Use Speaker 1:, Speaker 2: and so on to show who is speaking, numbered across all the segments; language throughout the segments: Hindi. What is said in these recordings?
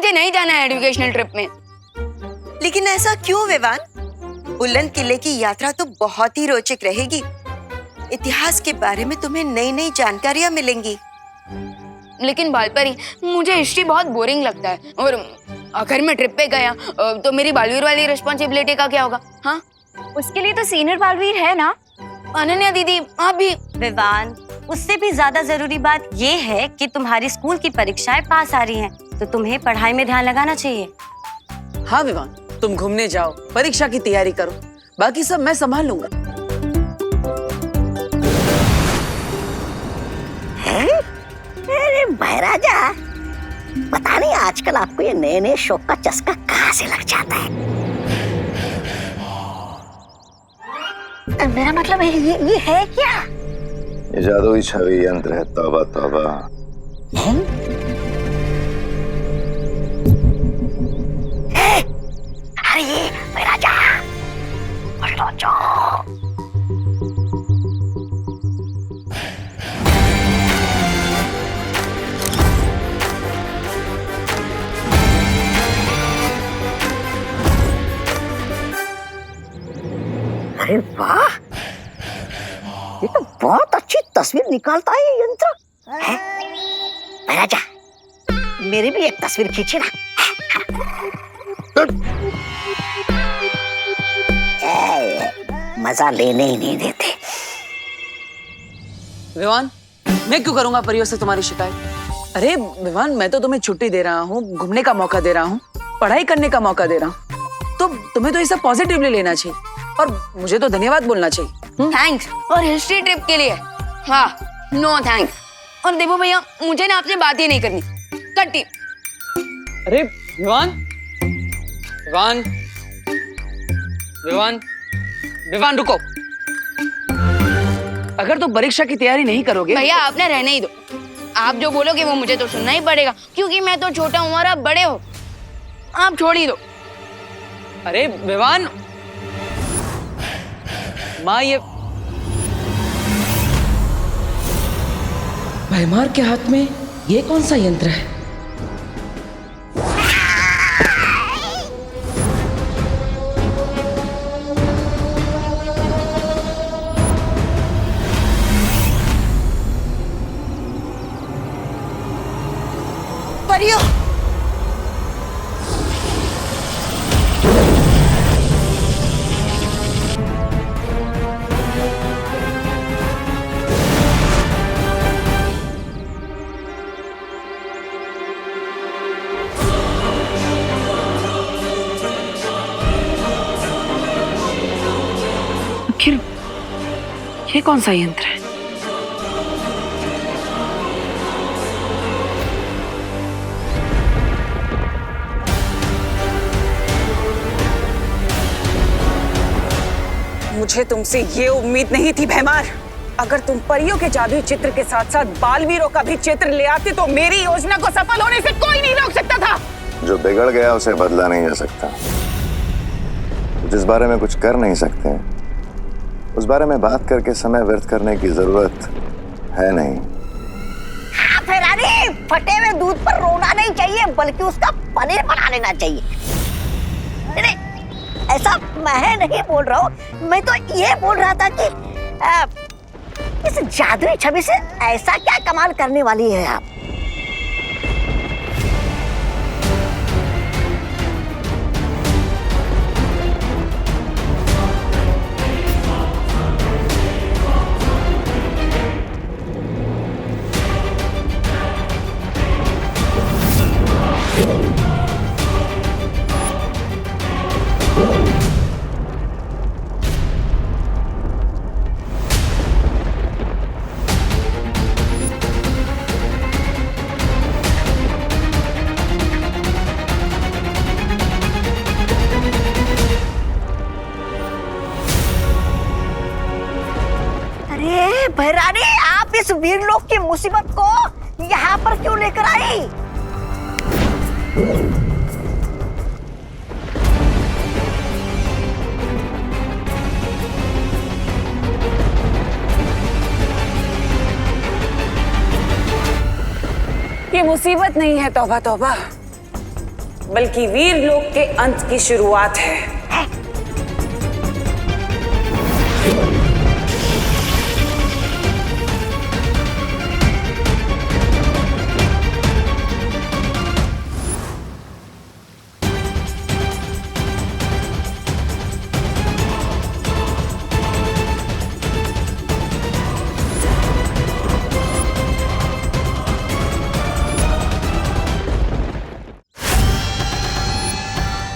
Speaker 1: मुझे नहीं जाना है एजुकेशनल ट्रिप में।
Speaker 2: लेकिन ऐसा क्यों विवान? बुलंद किले की यात्रा तो बहुत ही रोचक रहेगी। इतिहास के बारे में तुम्हें नई नई जानकारियां मिलेंगी।
Speaker 1: लेकिन बालपरी, मुझे हिस्ट्री बहुत बोरिंग लगता है, और अगर मैं ट्रिप पे गया तो मेरी बालवीर वाली रिस्पॉन्सिबिलिटी का क्या होगा? हाँ,
Speaker 3: उसके लिए तो सीनियर बालवीर है ना।
Speaker 1: अनन्या दीदी, आप भी।
Speaker 3: विवान, उससे भी ज्यादा जरूरी बात ये है कि तुम्हारी स्कूल की परीक्षाएं पास आ रही हैं, तो तुम्हें पढ़ाई में ध्यान लगाना चाहिए।
Speaker 4: हाँ विवान, तुम घूमने जाओ, परीक्षा की तैयारी करो, बाकी सब मैं संभाल लूंगा।
Speaker 5: अरे महाराजा, पता नहीं आजकल आपको ये नए नए शौक का चस्का कहाँ से लग जाता है। मेरा मतलब ये है क्या?
Speaker 6: ये जादुई छवि यंत्र है। तौबा तौबा।
Speaker 5: अरे महाराजा, अरे वाह, ये तो बहुत अच्छी तस्वीर निकालता है ये यंत्र। महाराजा, मेरी भी एक तस्वीर खींचे ना। मजा लेने ही नहीं देते।
Speaker 4: विवान, मैं क्यों करूंगा परियों से तुम्हारी शिकायत? अरे विवान, मैं तो तुम्हें छुट्टी दे रहा हूँ, घूमने का मौका दे रहा हूँ, पढ़ाई करने का मौका दे रहा हूँ, तो तुम्हें तो ये सब पॉजिटिवली लेना चाहिए और मुझे तो धन्यवाद बोलना चाहिए।
Speaker 1: थैंक्स। और हिस्ट्री ट्रिप के लिए हाँ, नो थैंक्स। और देखो भैया, मुझे ना आपसे बात ही नहीं करनी, कट्टी।
Speaker 4: अरे विवान, विवान, विवान, विवान रुको। अगर तुम परीक्षा की तैयारी नहीं करोगे।
Speaker 1: भैया, आप ना रहने ही दो। आप जो बोलोगे वो मुझे तो सुनना ही पड़ेगा, क्योंकि मैं तो छोटा हूँ और आप बड़े हो। आप छोड़ ही दो।
Speaker 4: अरे विवान, माँ, ये
Speaker 7: भैमार के हाथ में ये कौन सा यंत्र है?
Speaker 2: परियों,
Speaker 7: आखिर ये कौन सा यंत्र है?
Speaker 4: मुझे तुमसे ये उम्मीद नहीं थी भैमार। अगर तुम परियों के जादुई चित्र के साथ साथ बालवीरों का भी चित्र ले आते तो मेरी योजना को सफल होने से कोई नहीं रोक सकता था।
Speaker 6: जो बिगड़ गया उसे बदला नहीं जा सकता। जिस बारे में कुछ कर नहीं सकते उस बारे में बात करके समय व्यर्थ करने की जरूरत है नहीं।
Speaker 5: अरे फटे हुए दूध पर रोना नहीं चाहिए, बल्कि उसका पनीर बना लेना चाहिए। नहीं, ऐसा मैं नहीं बोल रहा हूँ, मैं तो ये बोल रहा था कि इस जादुई छवि से ऐसा क्या कमाल करने वाली है आप? भैरानी, आप इस वीरलोक की मुसीबत को यहाँ पर क्यों लेकर आई?
Speaker 4: ये मुसीबत नहीं है, तौबा तौबा, बल्कि वीर लोक के अंत की शुरुआत है।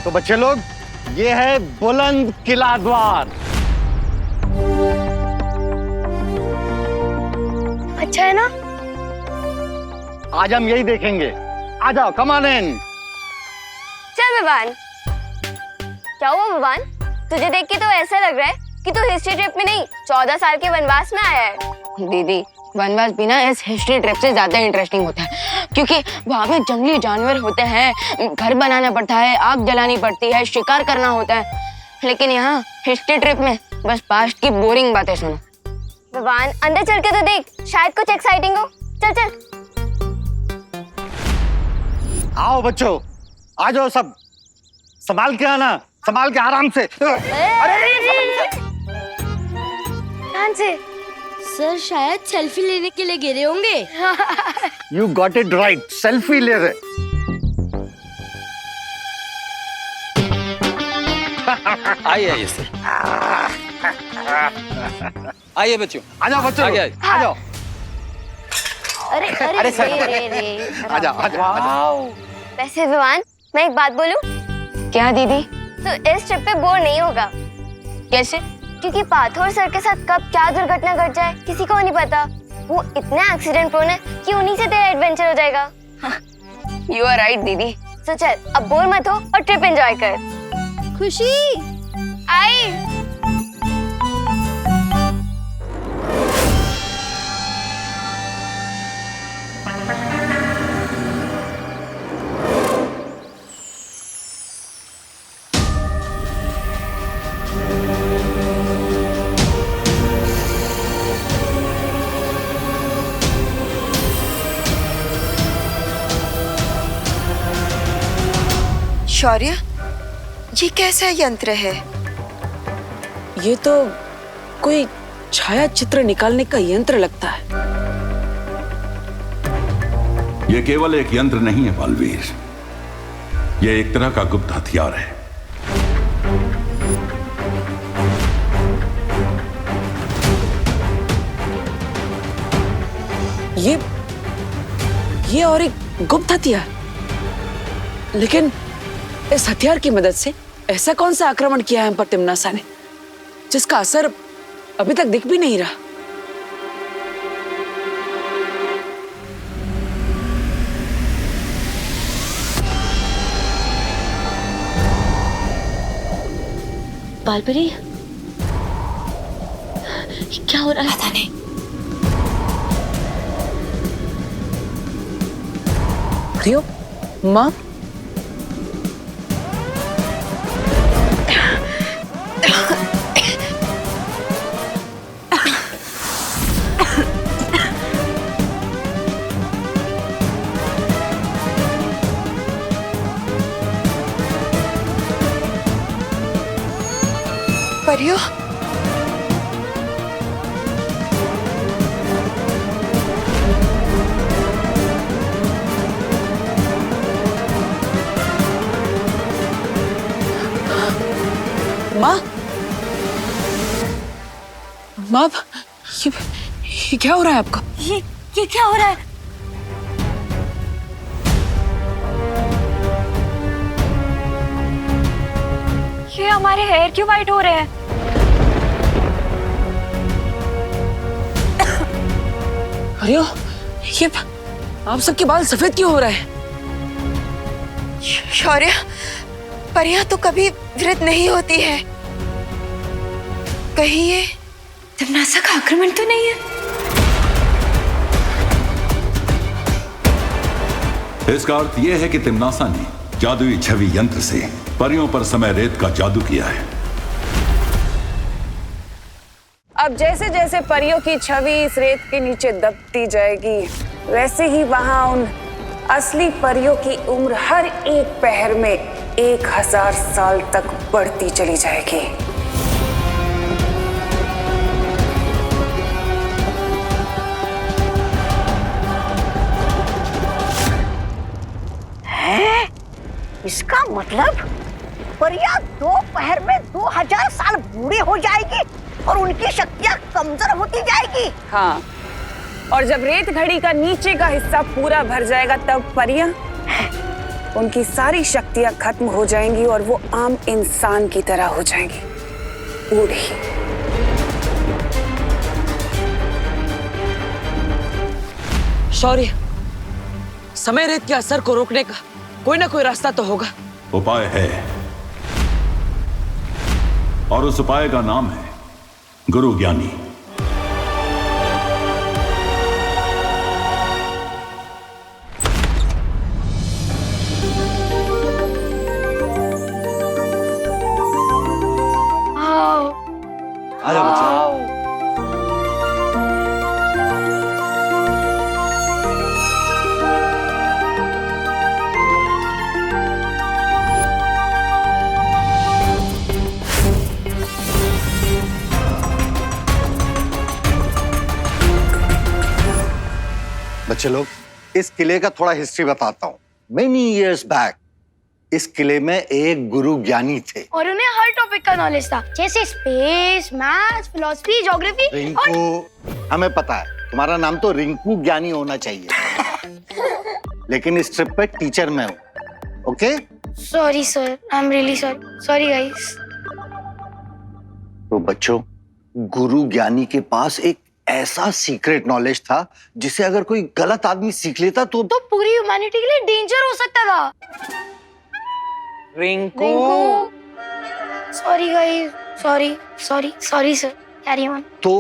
Speaker 8: तो बच्चे लोग, ये है बुलंद किला द्वार।
Speaker 1: अच्छा है ना?
Speaker 8: आज हम यही देखेंगे। आ जाओ, कम ऑन इन।
Speaker 1: चल विवान। क्या हुआ विवान? तुझे देख के तो ऐसा लग रहा है कि तू हिस्ट्री ट्रिप में नहीं 14 साल के वनवास में आया है। दीदी, वनवास भी ना इस हिस्ट्री ट्रिप से ज्यादा इंटरेस्टिंग होता है, क्योंकि वहाँ पे जंगली जानवर होते हैं, घर बनाना पड़ता है, आग जलानी पड़ती है, शिकार करना होता है। लेकिन यहाँ हिस्ट्री ट्रिप में बस पास्ट की बोरिंग बातें सुनो। विवान, अंदर चल के तो देख, शायद कुछ एक्साइटिंग हो। चल चल।
Speaker 8: आओ बच्चों, आ जाओ सब। संभाल के आना, संभाल के आराम से।
Speaker 1: ध्यान से।
Speaker 9: सर शायद सेल्फी लेने के लिए गिरे होंगे।
Speaker 8: You got it right, selfie ले रहे।
Speaker 10: आइए आइए सर, आइए बच्चों,
Speaker 8: आ जाओ बच्चों,
Speaker 10: आगे
Speaker 8: आ जाओ।
Speaker 9: अरे अरे
Speaker 8: अरे सर,
Speaker 9: रे
Speaker 8: आ जाओ, आ जाओ।
Speaker 1: वैसे विवान, मैं एक बात बोलूं? क्या दीदी? तो इस ट्रिप पे बोर नहीं होगा। कैसे? क्योंकि पाथोर सर के साथ कब क्या दुर्घटना घट जाए किसी को नहीं पता। वो इतना एक्सीडेंट प्रोन है कि उन्हीं से तेरा एडवेंचर हो जाएगा। यू आर राइट दीदी। तो चल, अब बोर मत हो और ट्रिप एंजॉय कर।
Speaker 9: खुशी
Speaker 1: आई।
Speaker 2: शौर्य, ये कैसा यंत्र है?
Speaker 4: ये तो कोई छाया चित्र निकालने का यंत्र लगता है।
Speaker 11: ये केवल एक यंत्र नहीं है बालवीर, ये एक तरह का गुप्त हथियार है।
Speaker 4: ये और एक गुप्त हथियार। लेकिन इस हथियार की मदद से ऐसा कौन सा आक्रमण किया है हम पर तिम्नासा ने, जिसका असर अभी तक दिख भी नहीं रहा?
Speaker 9: बालपरी, क्या हो रहा है? पता नहीं।
Speaker 4: रियो, माँ,
Speaker 2: परियो,
Speaker 4: माँ, माँ, ये क्या हो रहा है आपका?
Speaker 3: ये क्या हो रहा है?
Speaker 1: ये हमारे हेयर क्यों वाइट हो रहे हैं?
Speaker 4: अरे ये आप सबके बाल सफेद क्यों हो रहे हैं?
Speaker 2: शौर्य, परियां तो कभी वृद्ध नहीं होती है। कहीं ये तिम्नासा का आक्रमण तो नहीं है?
Speaker 11: इसका अर्थ यह है कि तिम्नासा ने जादुई छवि यंत्र से परियों पर समय रेत का जादू किया है।
Speaker 4: अब जैसे जैसे परियों की छवि इस रेत के नीचे दबती जाएगी, वैसे ही वहां उन
Speaker 7: असली परियों की उम्र हर एक पहर में 1000 साल तक बढ़ती चली जाएगी।
Speaker 5: हैं? इसका मतलब परियां 2 पहर में 2000 साल बूढ़ी हो जाएगी और उनकी शक्तियां कमजोर होती जाएगी।
Speaker 7: हाँ, और जब रेत घड़ी का नीचे का हिस्सा पूरा भर जाएगा तब परियां उनकी सारी शक्तियां खत्म हो जाएंगी और वो आम इंसान की तरह हो जाएंगी, बूढ़ी।
Speaker 4: शौर्य, समय रेत के असर को रोकने का कोई ना कोई रास्ता तो होगा।
Speaker 11: उपाय है, और उस उपाय का नाम है गुरु ज्ञानी।
Speaker 8: आजा बच्चा। बच्चे लोग, इस किले का थोड़ा हिस्ट्री बताता हूँ। मेनी इयर्स बैक इस किले में एक गुरु ज्ञानी थे
Speaker 9: और उन्हें हर टॉपिक का नॉलेज था, जैसे space, maths, philosophy, geography.
Speaker 8: Rinku, हमें पता है तुम्हारा नाम तो रिंकू ज्ञानी होना चाहिए, लेकिन इस ट्रिप पे टीचर मैं हूँ। Okay?
Speaker 9: Sorry sir, I am really sorry guys.
Speaker 8: तो बच्चों, गुरु ज्ञानी के पास एक ऐसा सीक्रेट नॉलेज था जिसे अगर कोई गलत आदमी सीख लेता तो
Speaker 9: पूरी ह्यूमैनिटी के लिए डेंजर हो सकता था।
Speaker 4: Rinku,
Speaker 9: sorry guys, sorry sir, carry on.
Speaker 8: तो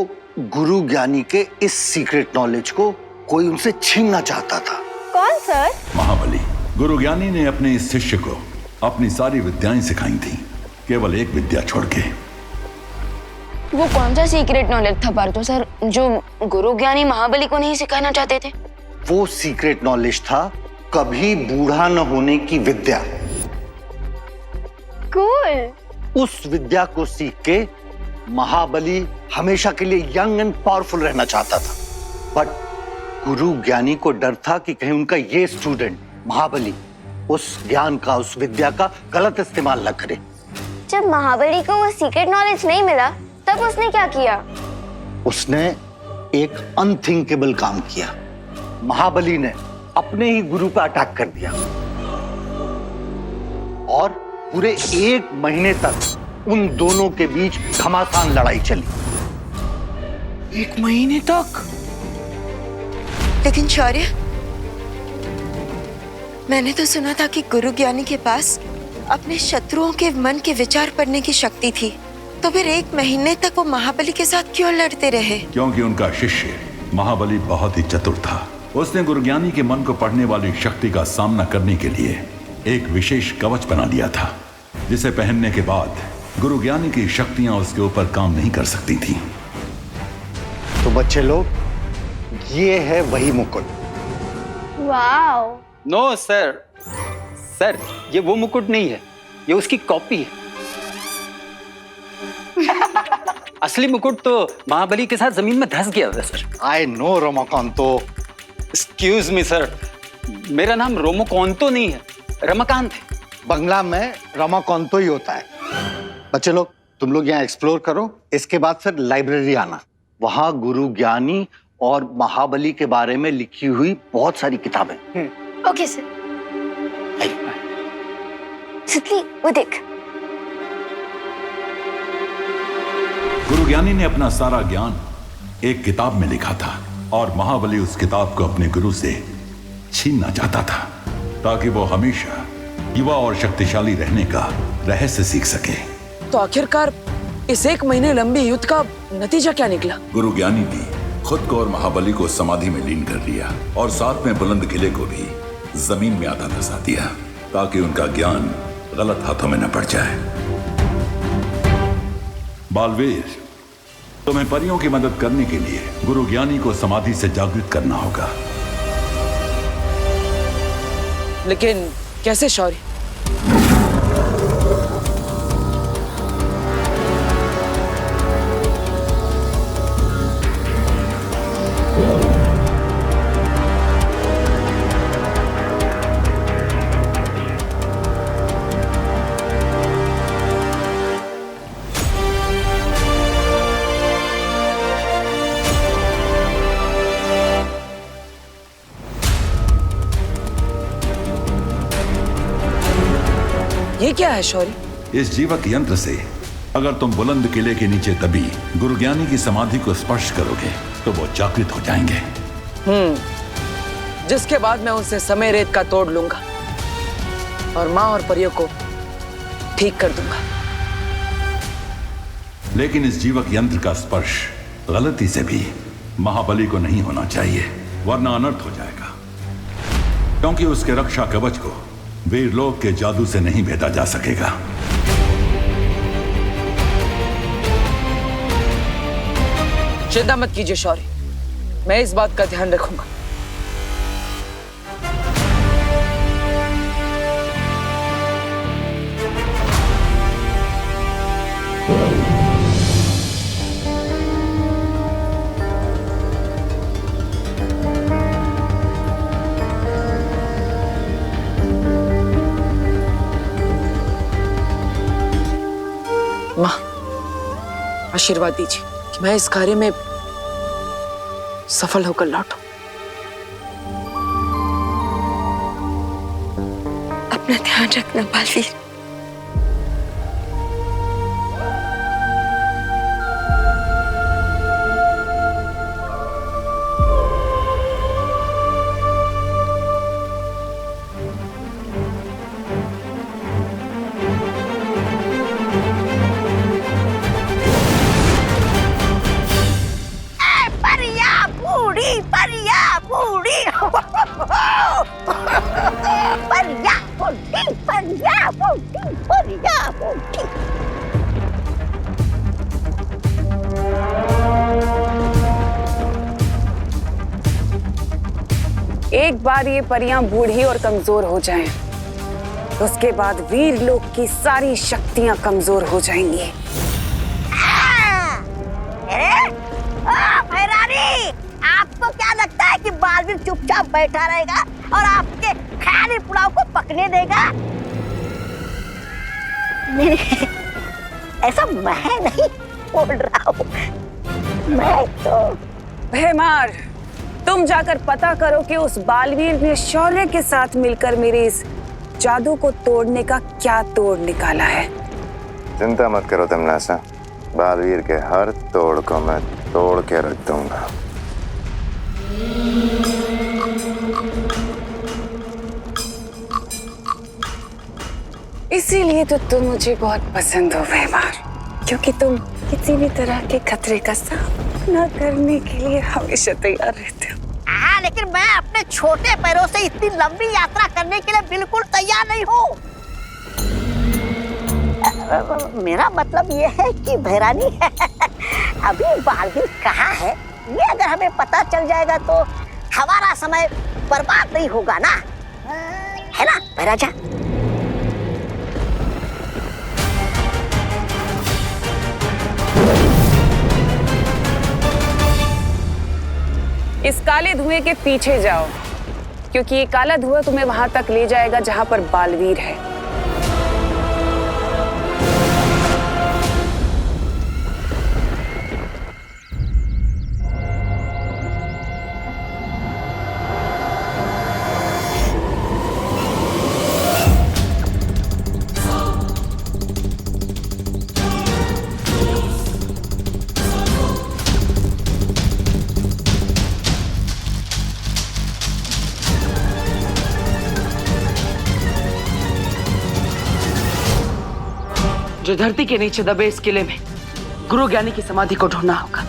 Speaker 8: गुरु ज्ञानी के इस सीक्रेट नॉलेज को कोई उनसे छीनना चाहता था।
Speaker 1: कौन सर?
Speaker 11: महाबली। गुरु ज्ञानी ने अपने इस शिष्य को अपनी सारी विद्याएं सिखाई थी, केवल एक विद्या छोड़ के।
Speaker 1: वो कौन सा सीक्रेट नॉलेज था पार्थो सर जो गुरु ज्ञानी महाबली को नहीं सिखाना चाहते थे?
Speaker 8: वो सीक्रेट नॉलेज था कभी बूढ़ा न होने की विद्या।
Speaker 1: कूल।
Speaker 8: उस विद्या को सीख के महाबली हमेशा के लिए यंग एंड पावरफुल रहना चाहता था, बट गुरु ज्ञानी को डर था कि कहीं उनका ये स्टूडेंट महाबली उस ज्ञान का, उस विद्या का गलत इस्तेमाल न करे।
Speaker 1: जब महाबली को वो सीक्रेट नॉलेज नहीं मिला तब उसने क्या किया?
Speaker 8: उसने एक अनथिंकेबल काम किया। महाबली ने अपने ही गुरु पर अटैक कर दिया और पूरे 1 महीने तक उन दोनों के बीच घमासान लड़ाई चली।
Speaker 4: 1 महीने तक?
Speaker 2: लेकिन शौर्य, मैंने तो सुना था कि गुरु ज्ञानी के पास अपने शत्रुओं के मन के विचार पढ़ने की शक्ति थी, तो फिर 1 महीने तक वो महाबली के साथ क्यों लड़ते रहे?
Speaker 11: क्योंकि उनका शिष्य महाबली बहुत ही चतुर था। उसने गुरु ज्ञानी के मन को पढ़ने वाली शक्ति का सामना करने के लिए एक विशेष कवच बना लिया था, जिसे पहनने के बाद गुरु ज्ञानी की शक्तियां उसके ऊपर काम नहीं कर सकती थी।
Speaker 8: तो बच्चे लोग, ये है वही मुकुट।
Speaker 1: वाओ।
Speaker 10: नो सर, ये वो मुकुट नहीं है, ये उसकी कॉपी है। असली मुकुट तो महाबली के साथ जमीन में धंस गया था sir.
Speaker 8: I know Ramakanto.
Speaker 10: Excuse me sir, मेरा नाम रोमोकांतो नहीं है, रमाकांत है।
Speaker 8: बंगला में रमाकांतो ही होता है। बच्चे लोग, तुम लोग यहाँ एक्सप्लोर करो, इसके बाद फिर लाइब्रेरी आना। वहाँ गुरु ज्ञानी और महाबली के बारे में लिखी हुई बहुत सारी किताबें।
Speaker 9: Okay sir.
Speaker 1: सितली, वो देख।
Speaker 11: गुरु ज्ञानी ने अपना सारा ज्ञान एक किताब में लिखा था और महाबली उस किताब को अपने गुरु से छीनना चाहता था ताकि वो हमेशा युवा और शक्तिशाली रहने का रहस्य सीख सके।
Speaker 4: तो आखिरकार इस 1 महीने लंबी युद्ध का नतीजा क्या निकला?
Speaker 11: गुरु ज्ञानी ने खुद को और महाबली को समाधि में लीन कर लिया और साथ में बुलंद किले को भी जमीन में आधा धंसा दिया ताकि उनका ज्ञान गलत हाथों में न पड़ जाए। बालवीर, तुम्हें परियों की मदद करने के लिए गुरु ज्ञानी को समाधि से जागृत करना होगा।
Speaker 4: लेकिन कैसे शौर्य? ये क्या है शौर्य?
Speaker 11: इस जीवक यंत्र से अगर तुम बुलंद किले के नीचे दबी गुरु ज्ञानी की समाधि को स्पर्श करोगे तो वो जागृत हो जाएंगे।
Speaker 4: जिसके बाद मैं उनसे समय रेत का तोड़ लूंगा और माँ और परियों को ठीक कर दूंगा।
Speaker 11: लेकिन इस जीवक यंत्र का स्पर्श गलती से भी महाबली को नहीं होना चाहिए, वरना अनर्थ हो जाएगा, क्योंकि उसके रक्षा कवच को वीरलोक के जादू से नहीं भेदा जा सकेगा।
Speaker 4: चिंता मत कीजिए शौर्य, मैं इस बात का ध्यान रखूंगा। माँ, आशीर्वाद दीजिए कि मैं इस कार्य में सफल होकर लौटूं।
Speaker 2: अपना ध्यान रखना बालवीर।
Speaker 7: एक बार ये परियां बूढ़ी और कमजोर हो जाएं, तो उसके बाद वीर लोक की सारी शक्तियां कमजोर हो जाएंगी।
Speaker 5: भैरानी, आपको क्या लगता है कि बालवीर चुपचाप बैठा रहेगा और आपके ख्याली पुलाव को पकने देगा? नहीं, ऐसा मैं नहीं बोल रहा हूँ। मैं तो
Speaker 7: भैमार, तुम जाकर पता करो कि उस बालवीर ने शौर्य के साथ मिलकर मेरे इस जादू को तोड़ने का क्या तोड़ निकाला है।
Speaker 6: चिंता मत करो तमन्नासा, बालवीर के हर तोड़ को मैं तोड़ के रख दूंगा।
Speaker 7: इसीलिए तो तुम मुझे बहुत पसंद हो भैमार, क्योंकि तुम किसी भी तरह के खतरे का सामना करने के लिए हमेशा तैयार रहते हो।
Speaker 5: हाँ, लेकिन मैं अपने छोटे पैरों से इतनी लंबी यात्रा करने के लिए बिल्कुल तैयार नहीं हूँ। मेरा मतलब ये है कि भैरानी अभी बालवीर कहाँ है, ये अगर हमें पता चल जाएगा तो हमारा समय बर्बाद नहीं होगा ना, है ना भैराजा?
Speaker 7: इस काले धुएं के पीछे जाओ, क्योंकि ये काला धुआं तुम्हें वहां तक ले जाएगा जहां पर बालवीर है।
Speaker 4: जो धरती के नीचे दबे इस किले में गुरु ज्ञानी की समाधि को ढूंढना होगा।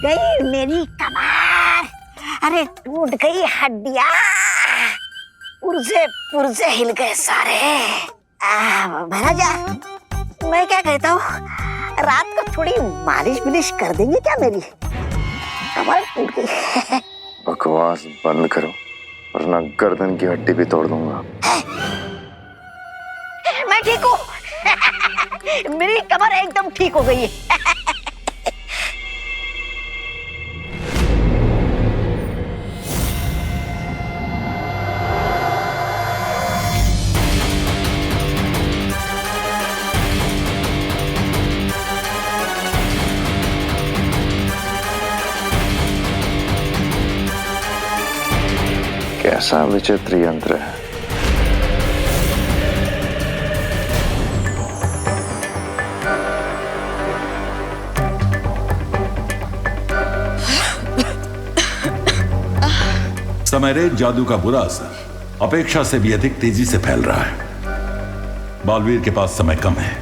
Speaker 5: गई मेरी कमर, अरे टूट गई हड्डियां, पुर्जे पुर्जे हिल गए सारे। महाराजा, मैं क्या कहता हूँ, रात को थोड़ी मालिश बिलिश कर देंगे क्या? मेरी कमर टूट गई।
Speaker 6: बकवास बंद करो वरना गर्दन की हड्डी भी तोड़ दूंगा।
Speaker 5: मैं ठीक हूँ। मेरी कमर एकदम ठीक हो गई है।
Speaker 6: कैसा विचित्र यंत्र है।
Speaker 11: समयरेत जादू का बुरा असर अपेक्षा से भी अधिक तेजी से फैल रहा है। बालवीर के पास समय कम है,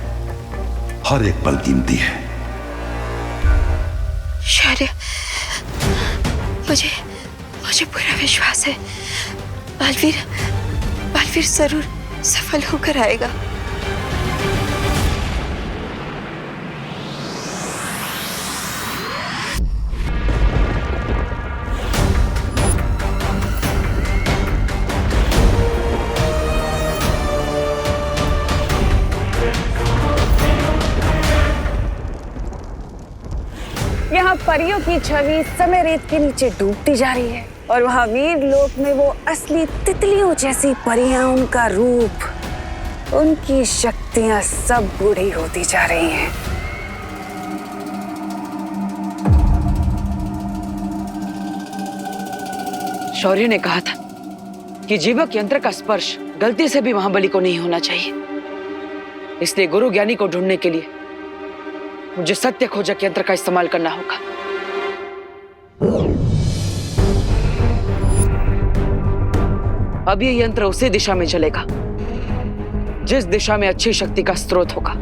Speaker 11: हर एक पल कीमती है।
Speaker 12: शौर्य, मुझे पूरा विश्वास है, बालवीर जरूर सफल होकर आएगा।
Speaker 7: यहाँ परियों की छवि समय रेत के नीचे डूबती जा रही है और वहाँ वीर लोक में वो असली तितलियों जैसी परियां, उनका रूप, उनकी शक्तियां सब बूढ़ी होती जा रही हैं।
Speaker 4: शौर्य ने कहा था कि जीवक यंत्र का स्पर्श गलती से भी महाबली को नहीं होना चाहिए, इसलिए गुरु ज्ञानी को ढूंढने के लिए मुझे सत्य खोजक यंत्र का इस्तेमाल करना होगा। अब ये यंत्र उसी दिशा में चलेगा जिस दिशा में अच्छी शक्ति का स्रोत होगा।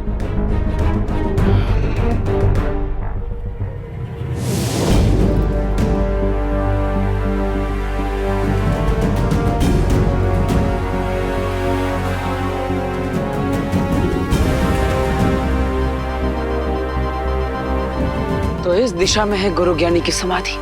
Speaker 4: तो इस दिशा में है गुरु ज्ञानी की समाधि।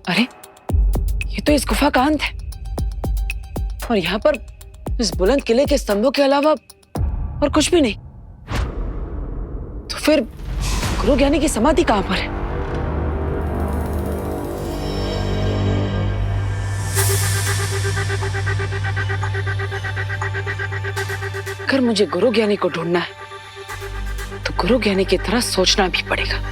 Speaker 4: अरे, ये तो इस गुफा का अंत है और यहाँ पर इस बुलंद किले के स्तंभों के अलावा और कुछ भी नहीं। तो फिर गुरु ज्ञानी की समाधि कहां पर है? अगर मुझे गुरु ज्ञानी को ढूंढना है तो गुरु ज्ञानी की तरह सोचना भी पड़ेगा।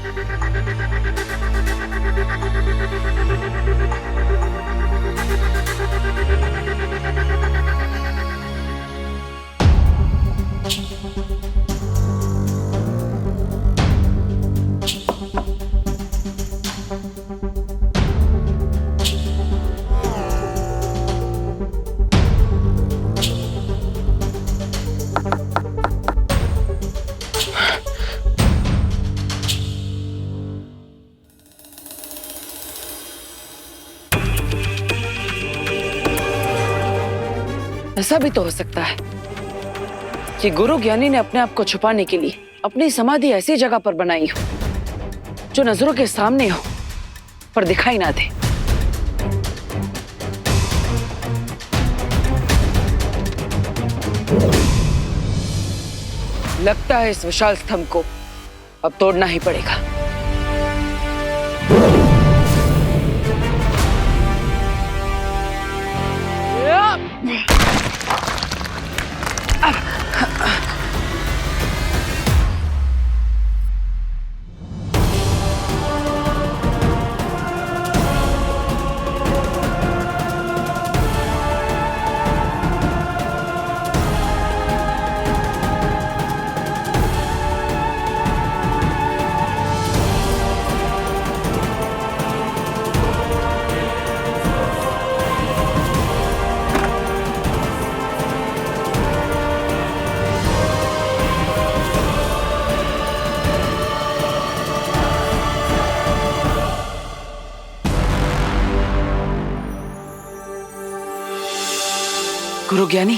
Speaker 4: ऐसा भी तो हो सकता है कि गुरु ज्ञानी ने अपने आप को छुपाने के लिए अपनी समाधि ऐसी जगह पर बनाई हो जो नजरों के सामने हो पर दिखाई ना दे। लगता है इस विशाल स्तंभ को अब तोड़ना ही पड़ेगा। गुरु ज्ञानी,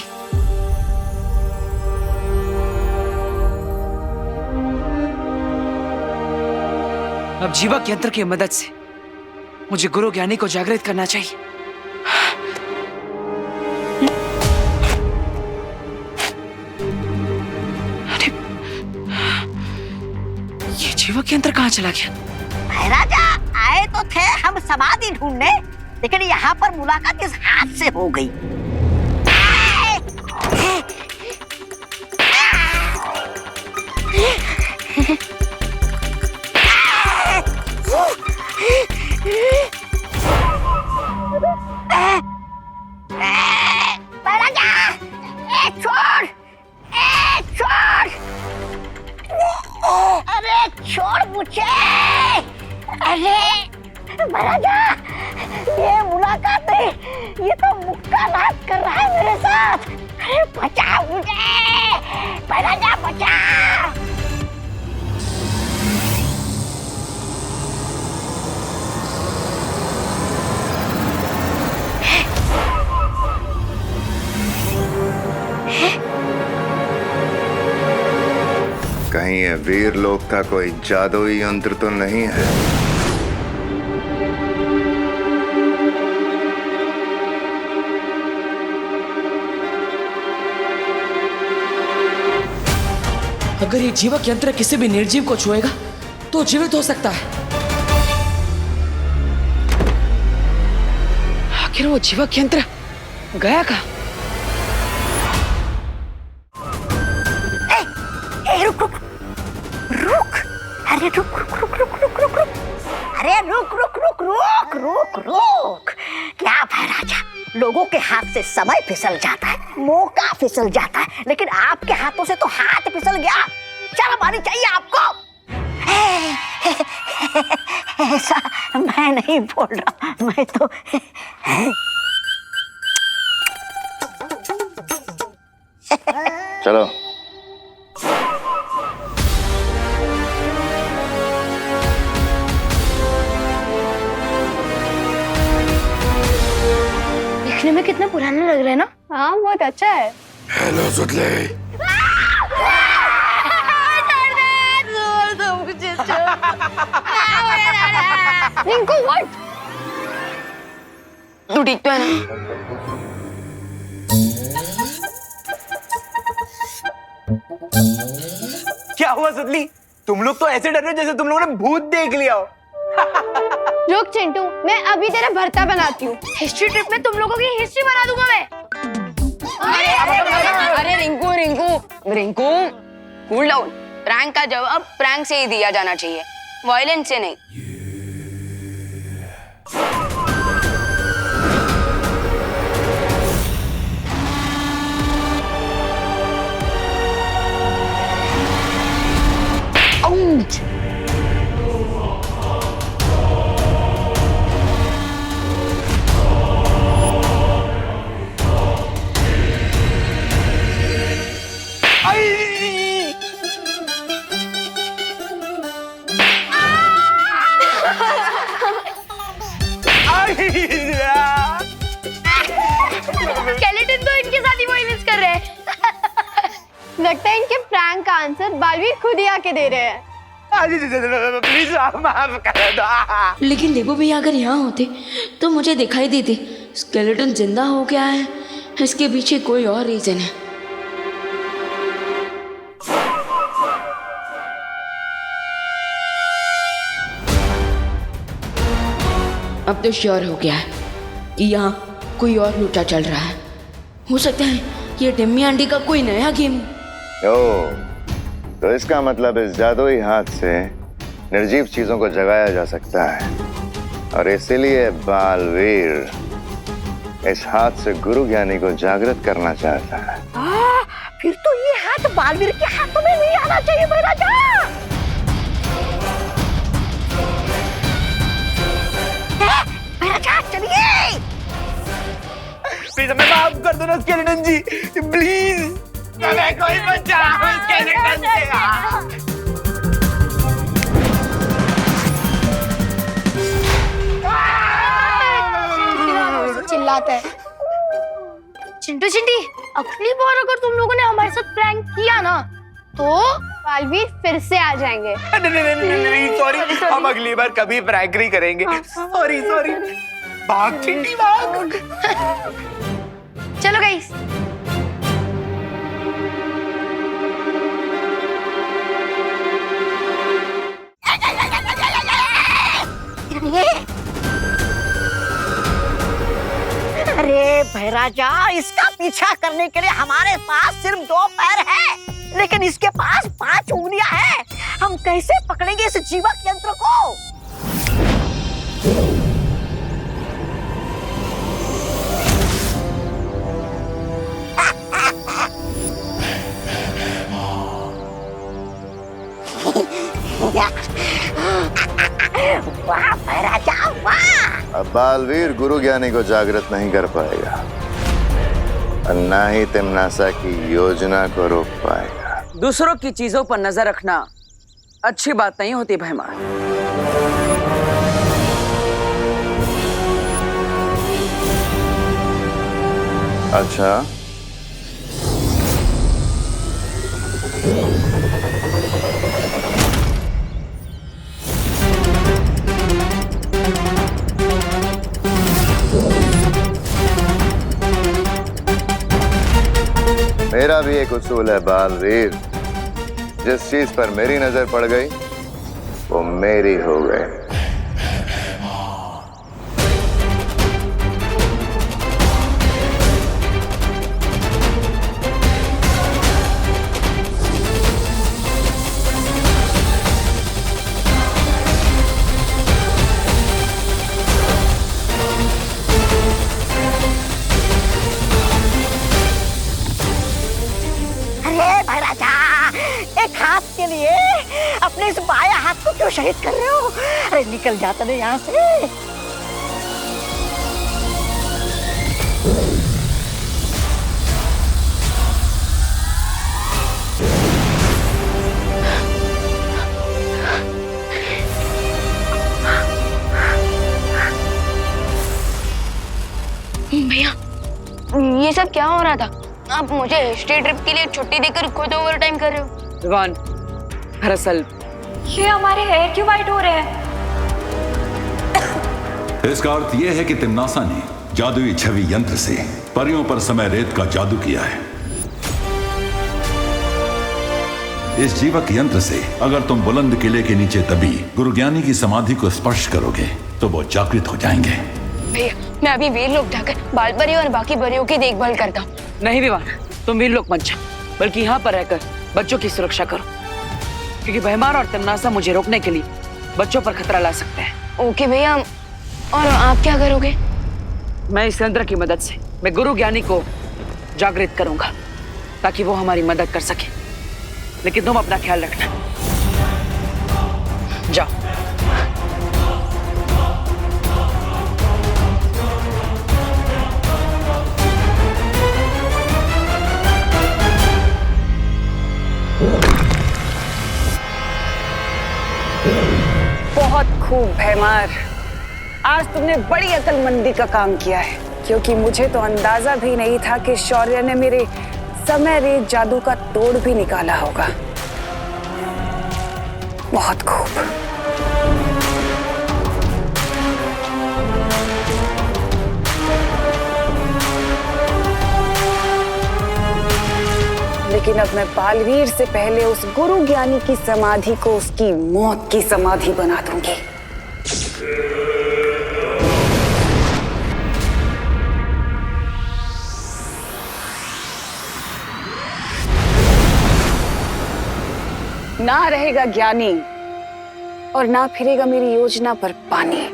Speaker 4: अब जीवक यंत्र की मदद से मुझे गुरु ज्ञानी को जागृत करना चाहिए। अरे, ये जीवक यंत्र कहाँ चला गया?
Speaker 5: महाराजा आए तो थे हम समाधि ढूंढने, लेकिन यहाँ पर मुलाकात इस हाथ से हो गई। महाराजा छोड़, छोड़, अरे छोड़ मुझे। अरे महाराजा, ये मुलाकात नहीं, ये तो मुक्का नाच कर रहा है मेरे साथ। अरे बचा मुझे महाराजा, बचा।
Speaker 6: कहीं ये वीर लोक का कोई जादुई यंत्र तो नहीं है?
Speaker 13: अगर ये जीवक यंत्र किसी भी निर्जीव को छुएगा तो जीवित हो सकता है।
Speaker 4: आखिर वो जीवक यंत्र गया कहाँ?
Speaker 5: रुक रुक रुक, अरे रुक रुक रुक रुक रुक रुक रुक, अरे रुक रुक रुक रुक रुक रुक। क्या महाराजा, लोगों के हाथ से समय फिसल जाता है, मौका फिसल जाता है, लेकिन आपके हाथों से तो हाथ फिसल गया। शर्म आनी चाहिए आपको। ऐसा मैं नहीं बोल रहा, मैं तो
Speaker 6: चलो
Speaker 9: देखने में कितना पुराना लग रहा है ना?
Speaker 1: हाँ बहुत अच्छा है।
Speaker 11: हेलो सुतले,
Speaker 1: रिंकू व्हाट? तू ठीक तो है ना?
Speaker 14: क्या हुआ सुतली? तुम लोग तो ऐसे डर रहे हो जैसे तुम लोगों ने भूत देख लिया हो।
Speaker 9: रुक चिंटू, मैं अभी तेरा भरता बनाती हूँ। हिस्ट्री ट्रिप में तुम लोगों की हिस्ट्री बना दूंगा मैं।
Speaker 1: अरे Rinku Rinku Rinku, cool down. Prank का जवाब प्रैंक से ही दिया जाना चाहिए, वायलेंस से नहीं।
Speaker 9: स्केलेटन तो इनके साथ ही वायलेंस कर रहे हैं। लगता है इनके प्रैंक का आंसर बालवीर खुद ही आके दे रहे हैं।
Speaker 14: प्लीज माफ कर दो।
Speaker 12: लेकिन देवो भैया अगर यहाँ होते तो मुझे दिखाई देते स्केलेटन जिंदा हो गया है, इसके पीछे कोई और रीजन है। अब तो श्योर हो गया है कि यहाँ कोई और लूटा चल रहा है। हो सकता है ये टिम्मी आंटी का कोई नया गेम।
Speaker 6: ओ, तो इसका मतलब इस जादुई हाथ से निर्जीव चीजों को जगाया जा सकता है, और इसीलिए बालवीर इस हाथ से गुरु ज्ञानी को जागृत करना चाहता है।
Speaker 5: फिर तो ये हाथ बालवीर के हाथों में नहीं आना चाहिए महाराजा। महाराजा चलिए।
Speaker 14: प्लीज हमें माफ कर दो ना स्केलेटन जी, प्लीज हमें कोई बचाओ स्केलेटन से।
Speaker 9: चिल्लाते हैं। चिंटू चिंटी, अगली बार अगर तुम लोगों ने हमारे साथ प्रैंक किया ना तो बालवीर फिर से आ जाएंगे।
Speaker 14: नहीं सॉरी, हम अगली बार कभी प्रैंक नहीं करेंगे। Sorry sorry. भाग चिंटी भाग।
Speaker 9: चलो गाइस।
Speaker 5: अरे भैराजा, इसका पीछा करने के लिए हमारे पास सिर्फ 2 पैर है, लेकिन इसके पास 5 उंगलियां हैं। हम कैसे पकड़ेंगे इस जीवक यंत्र को? वाह भैराजा वाह।
Speaker 6: अब बालवीर गुरु ज्ञानी को जागृत नहीं कर पाएगा और ना ही तिम्नासा की योजना को रोक पाएगा।
Speaker 4: दूसरों की चीजों पर नजर रखना अच्छी बात नहीं होती भैमार।
Speaker 6: अच्छा, मेरा भी एक उसूल है बालवीर, जिस चीज पर मेरी नजर पड़ गई वो मेरी हो गई।
Speaker 5: के लिए अपने इस बाएं हाथ को क्यों शहीद कर रहे हो? अरे निकल जाता नहीं यहाँ से।
Speaker 1: भैया, ये सब क्या हो रहा था? आप मुझे हिस्ट्री ट्रिप के लिए छुट्टी देकर खुद ओवर टाइम कर रहे हो।
Speaker 4: विवान, दरअसल
Speaker 9: ये हमारे हेयर क्यों वाइट हो रहे हैं?
Speaker 11: इसका अर्थ यह है कि तिम्नासा ने जादुई छवि यंत्र से परियों पर समय रेत का जादू किया है। इस जीवक यंत्र से अगर तुम बुलंद किले के नीचे दबी गुरु ज्ञानी की समाधि को स्पर्श करोगे तो वो जागृत हो जाएंगे।
Speaker 1: भैया, मैं अभी वीर लोक जाकर बाल परी और बाकी परियों की देखभाल करता हूँ।
Speaker 4: नहीं विवान, तुम वीर लोक मत जाओ, बल्कि यहाँ पर रहकर बच्चों की सुरक्षा करो, क्योंकि भैमार और तिम्नासा मुझे रोकने के लिए बच्चों पर खतरा ला सकते हैं।
Speaker 1: ओके भैया, और आप क्या करोगे?
Speaker 4: मैं इस यंत्र की मदद से मैं गुरु ज्ञानी को जागृत करूंगा ताकि वो हमारी मदद कर सके, लेकिन तुम अपना ख्याल रखना। जाओ।
Speaker 7: बहुत खूब भैमार, आज तुमने बड़ी अक्लमंदी का काम किया है, क्योंकि मुझे तो अंदाजा भी नहीं था कि शौर्य ने मेरे समय रेत जादू का तोड़ भी निकाला होगा। बहुत खूब। लेकिन अब मैं बालवीर से पहले उस गुरु ज्ञानी की समाधि को उसकी मौत की समाधि बना दूंगी। ना रहेगा ज्ञानी और ना फिरेगा मेरी योजना पर पानी।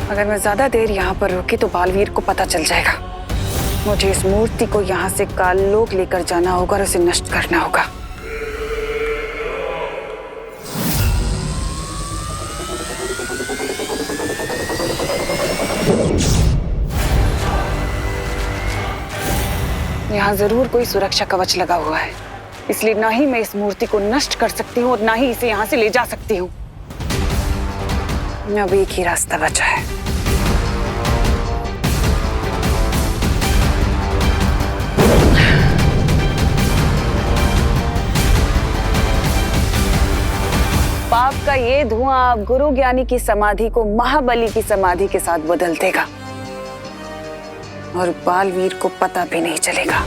Speaker 7: अगर मैं ज्यादा देर यहाँ पर रुकी तो बालवीर को पता चल जाएगा। मुझे इस मूर्ति को यहाँ से काललोक लेकर जाना होगा और उसे नष्ट करना होगा। यहाँ जरूर कोई सुरक्षा कवच लगा हुआ है, इसलिए ना ही मैं इस मूर्ति को नष्ट कर सकती हूँ और ना ही इसे यहाँ से ले जा सकती हूँ। अब एक ही रास्ता बचा है। पाप का ये धुआं अब गुरु ज्ञानी की समाधि को महाबली की समाधि के साथ बदल देगा और बालवीर को पता भी नहीं चलेगा।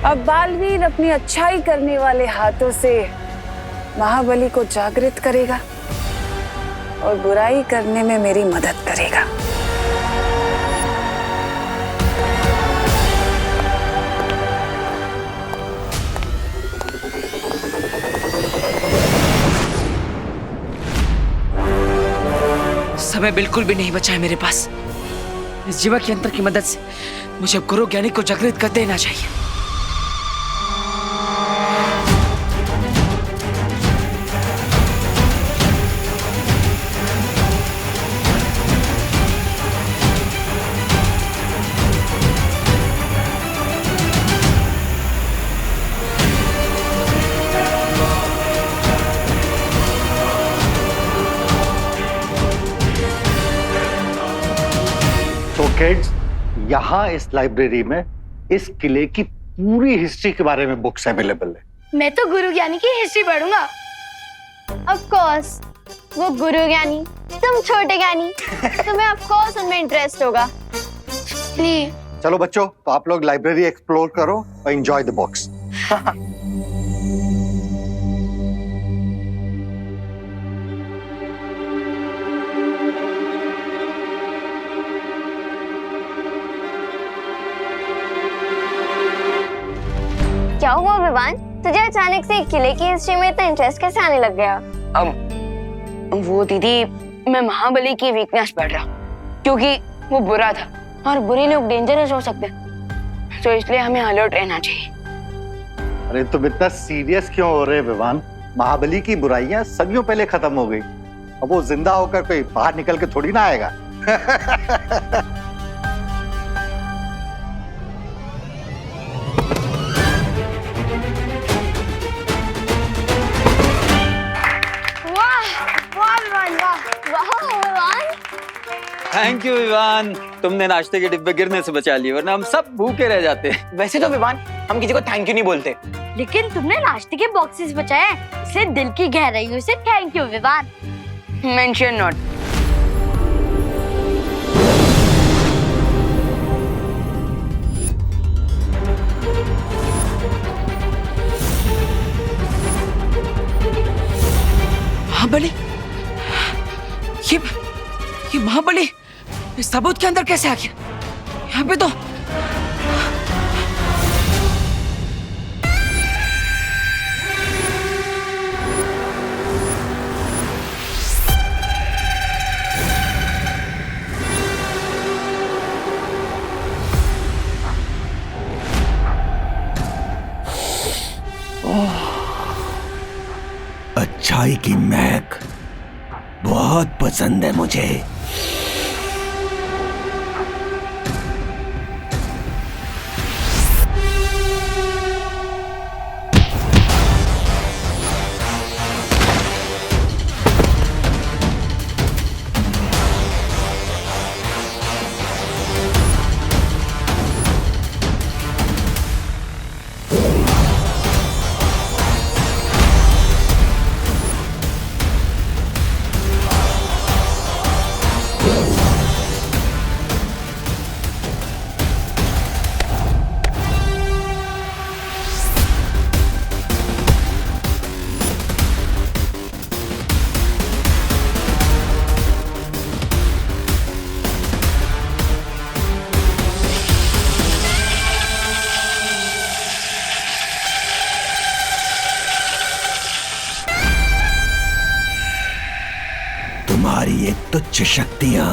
Speaker 7: अब बालवीर अपनी अच्छाई करने वाले हाथों से महाबली को जागृत करेगा और बुराई करने में मेरी मदद करेगा।
Speaker 13: समय बिल्कुल भी नहीं बचा है मेरे पास। इस जीवक यंत्र की मदद से मुझे गुरु ज्ञानी को जागृत कर देना चाहिए।
Speaker 8: किड्स, यहाँ इस लाइब्रेरी में इस किले की पूरी हिस्ट्री के बारे में बुक्स अवेलेबल है।
Speaker 9: मैं तो गुरु ज्ञानी की हिस्ट्री पढ़ूंगा। ऑफ कोर्स, वो गुरु ज्ञानी, तुम छोटे ज्ञानी, तुम्हें ऑफ कोर्स उनमें इंटरेस्ट होगा। प्लीज
Speaker 8: चलो बच्चों, तो आप लोग लाइब्रेरी एक्सप्लोर करो और एंजॉय द बुक्स।
Speaker 1: क्या हुआ विवान, तुझे अचानक से किले की हिस्ट्री में इतना इंटरेस्ट कैसे आने लग गया?
Speaker 12: अब वो दीदी, मैं महाबली की वीकनेस पढ़ रहा क्योंकि वो बुरा था और बुरे लोग डेंजरस हो सकते हैं, तो इसलिए हमें अलर्ट रहना चाहिए।
Speaker 8: अरे तुम इतना सीरियस क्यों हो रहे विवान? महाबली की बुराइयां सदियों पहले खत्म हो गई। अब वो जिंदा होकर कोई बाहर निकल के थोड़ी ना आएगा।
Speaker 10: थैंक यू विवान, तुमने नाश्ते के डिब्बे गिरने से बचा लिए, वरना हम सब भूखे रह जाते।
Speaker 14: वैसे तो विवान, हम किसी को थैंक यू नहीं बोलते,
Speaker 9: लेकिन तुमने नाश्ते के बॉक्सेस बचाए, इसलिए दिल की गहराइयों से thank you Vivaan.
Speaker 12: Mention not.
Speaker 13: Mahabali, ये महाबली इस ताबूत के अंदर कैसे आ गया? यहाँ पे तो
Speaker 14: अच्छाई की महक बहुत पसंद है मुझे। तुच्छ शक्तियां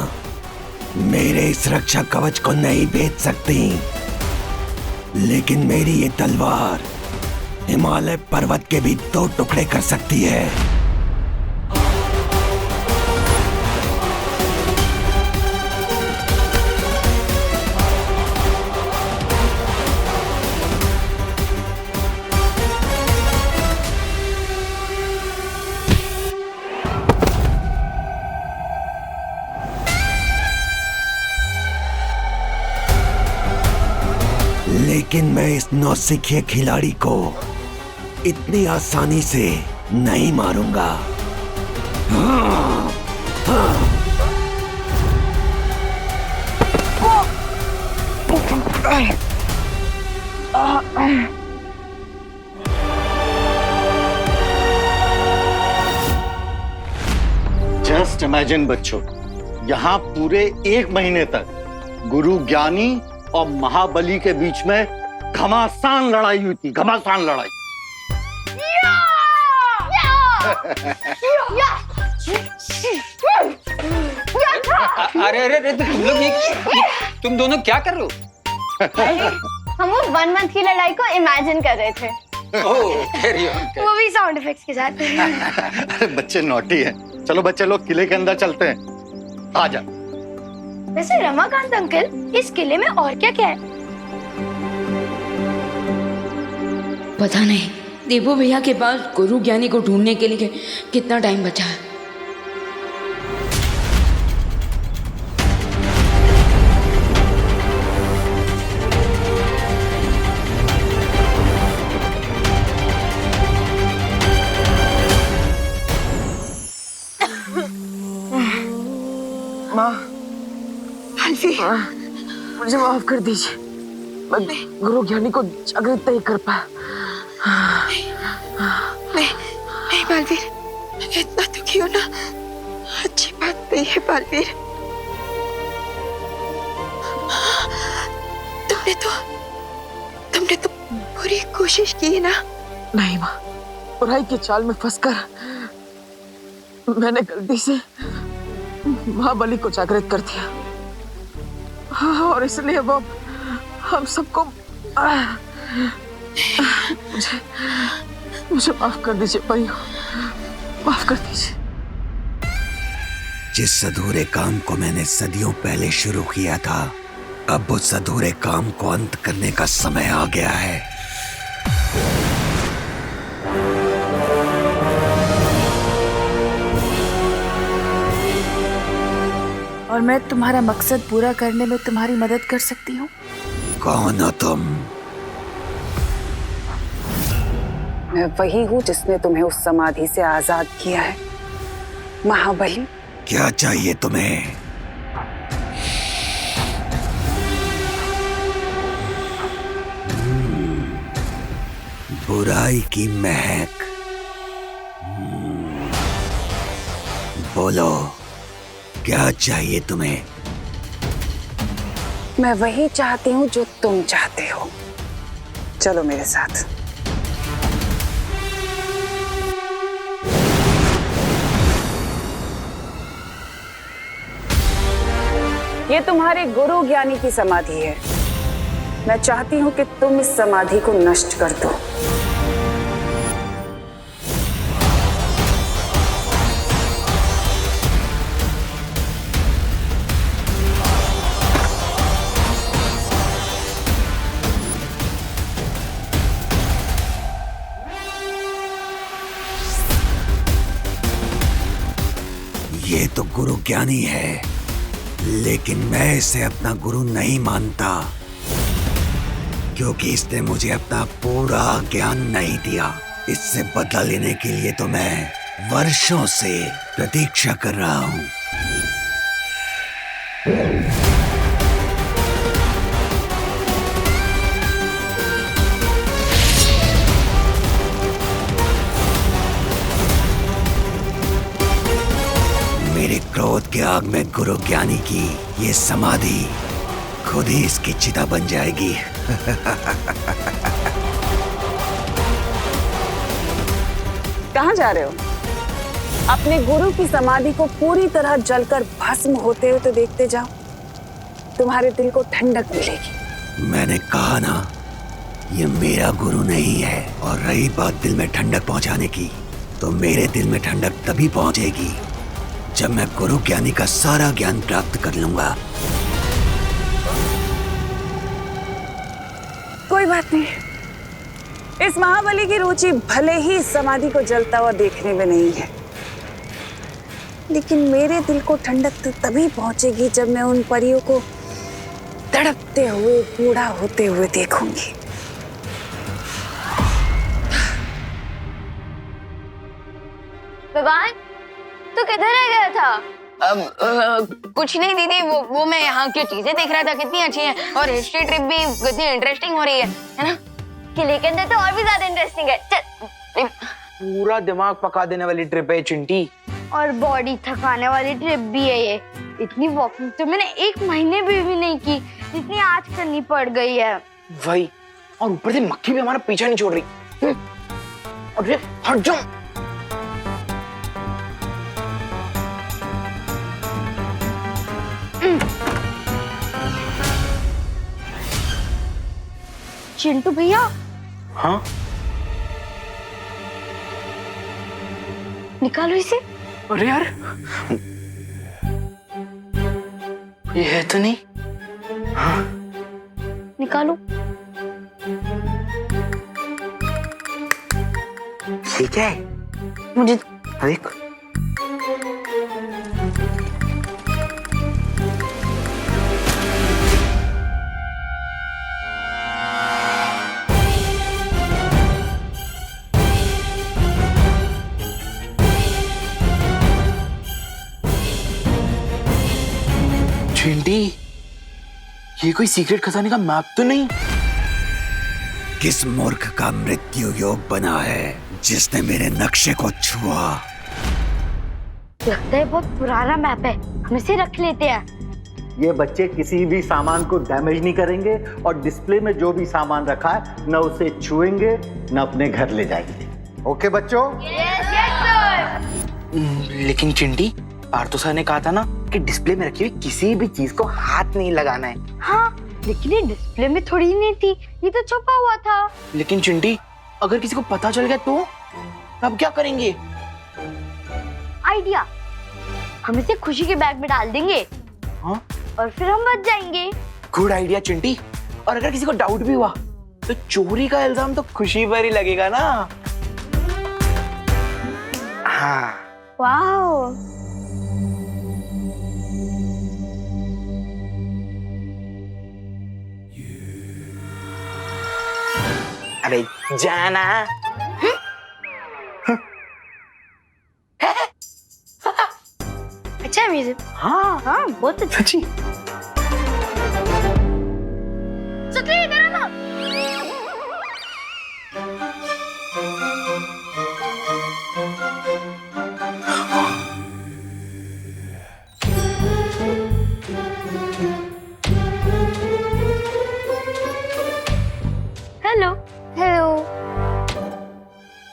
Speaker 14: मेरे इस रक्षा कवच को नहीं भेद सकती, लेकिन मेरी ये तलवार हिमालय पर्वत के भी 2 टुकड़े कर सकती है। लेकिन मैं इस नौसिखिए खिलाड़ी को इतनी आसानी से नहीं मारूंगा।
Speaker 8: जस्ट इमेजिन बच्चों, यहाँ पूरे 1 महीने तक गुरु ज्ञानी और महाबली के बीच में घमासान लड़ाई हुई थी, घमासान लड़ाई।
Speaker 10: अरे अरे अरे तुम लोग तुम दोनों क्या कर रहे हो?
Speaker 9: हम वो 1 मंथ की लड़ाई को इमेजिन कर रहे थे। वो भी साउंड इफेक्ट्स के साथ।
Speaker 8: अरे बच्चे नॉटी हैं। चलो बच्चे लोग किले के अंदर चलते हैं। आ जा।
Speaker 9: वैसे रमाकांत अंकल, इस किले में और क्या क्या है?
Speaker 12: पता नहीं देवो भैया के पास गुरु ज्ञानी को ढूंढने के लिए कितना टाइम बचा है।
Speaker 4: माँ, मुझे माफ कर दीजिए, मैं गुरु ज्ञानी को जागृत नहीं कर पाया।
Speaker 2: नहीं बालवीर, इतना दुखी होना अच्छी बात नहीं है बालवीर। तुमने तो पूरी कोशिश की ना।
Speaker 4: नहीं माँ, बुराई की चाल में फंसकर मैंने गलती से महाबली को जागृत कर दिया, और इसलिए वो हम सबको मुझे माफ कर दीजिए परियों, माफ कर दीजिए।
Speaker 14: जिस अधूरे काम को मैंने सदियों पहले शुरू किया था, अब उस अधूरे काम को अंत करने का समय आ गया है।
Speaker 7: और मैं तुम्हारा मकसद पूरा करने में तुम्हारी मदद कर सकती हूँ।
Speaker 14: कौन हो तुम?
Speaker 7: मैं वही हूँ जिसने तुम्हें उस समाधि से आजाद किया है, महाबली।
Speaker 14: क्या चाहिए तुम्हें? बुराई की महक। बोलो, क्या चाहिए तुम्हें?
Speaker 7: मैं वही चाहती हूँ जो तुम चाहते हो। चलो मेरे साथ। ये तुम्हारे गुरु ज्ञानी की समाधि है। मैं चाहती हूँ कि तुम इस समाधि को नष्ट कर दो।
Speaker 14: ये तो गुरु ज्ञानी है, लेकिन मैं इसे अपना गुरु नहीं मानता, क्योंकि इसने मुझे अपना पूरा ज्ञान नहीं दिया। इससे बदला लेने के लिए तो मैं वर्षों से प्रतीक्षा कर रहा हूँ। मेरे क्रोध के आग में गुरु ज्ञानी की ये समाधि खुद ही इसकी चिता बन जाएगी।
Speaker 7: कहाँ जा रहे हो? अपने गुरु की समाधि को पूरी तरह जलकर भस्म होते हुए तो देखते जाओ, तुम्हारे दिल को ठंडक मिलेगी।
Speaker 14: मैंने कहा ना, ये मेरा गुरु नहीं है। और रही बात दिल में ठंडक पहुंचाने की, तो मेरे दिल में ठंडक तभी पहुंचेगी जब मैं गुरु ज्ञानी का सारा ज्ञान प्राप्त कर लूंगा।
Speaker 7: कोई बात नहीं, इस महाबली की रुचि भले ही समाधि को जलता हुआ देखने में नहीं है, लेकिन मेरे दिल को ठंडक तो तभी पहुंचेगी जब मैं उन परियों को तड़पते हुए बूढ़ा होते हुए देखूंगी।
Speaker 12: विवान, तू किधर रह गया था? कुछ नहीं दीदी, वो मैं यहाँ की चीजें देख रहा था, कितनी अच्छी हैं और हिस्ट्री ट्रिप भी कितनी इंटरेस्टिंग हो रही है ना? किले के अंदर तो और भी ज्यादा इंटरेस्टिंग है। चल।
Speaker 14: पूरा दिमाग पका देने वाली ट्रिप है चिंटी।
Speaker 9: और बॉडी थकाने वाली ट्रिप भी है ये। इतनी वॉकिंग तो मैंने 1 महीने भी नहीं की जितनी आज करनी पड़ गई है।
Speaker 14: वही, और ऊपर से मक्खी भी हमारा पीछा नहीं छोड़ रही। अरे हट जाओ।
Speaker 9: चिंटू भैया।
Speaker 14: हाँ,
Speaker 9: निकालो इसे।
Speaker 14: अरे यार, ये है तो नहीं। हाँ,
Speaker 9: निकालो।
Speaker 14: ठीक है,
Speaker 9: मुझे
Speaker 14: देख। चिंटी, ये कोई सीक्रेट खजाने का मैप तो नहीं? किस मूर्ख का मृत्यु योग बना है जिसने मेरे नक्शे को छुआ?
Speaker 9: लगता है बहुत पुराना मैप है, हम इसे रख लेते हैं।
Speaker 8: ये बच्चे किसी भी सामान को डैमेज नहीं करेंगे और डिस्प्ले में जो भी सामान रखा है न उसे छुएंगे न अपने घर ले जाएंगे। ओके बच्चों?
Speaker 14: लेकिन चिंटी, पार्थो सर ने कहा था ना कि डिस्प्ले में रखी हुई किसी भी चीज को हाथ नहीं लगाना है।
Speaker 9: हाँ, लेकिन ये डिस्प्ले में थोड़ी ही नहीं थी, ये तो छुपा हुआ था।
Speaker 14: लेकिन चिंटी, अगर किसी को पता चल गया तो तब क्या करेंगे?
Speaker 9: आइडिया, हम इसे खुशी के बैग में डाल देंगे।
Speaker 14: हाँ?
Speaker 9: और फिर हम बच जाएंगे।
Speaker 14: Good idea Chinti. और अगर किसी को डाउट भी हुआ तो चोरी का इल्जाम तो खुशी पर ही लगेगा ना। हाँ।
Speaker 9: वाओ।
Speaker 14: अरे जाना।
Speaker 9: अच्छा है म्यूजिक।
Speaker 14: हाँ
Speaker 9: हाँ, बहुत अच्छा।
Speaker 14: सच्ची।
Speaker 9: सच्ची इधर आना। हेलो। हेलो।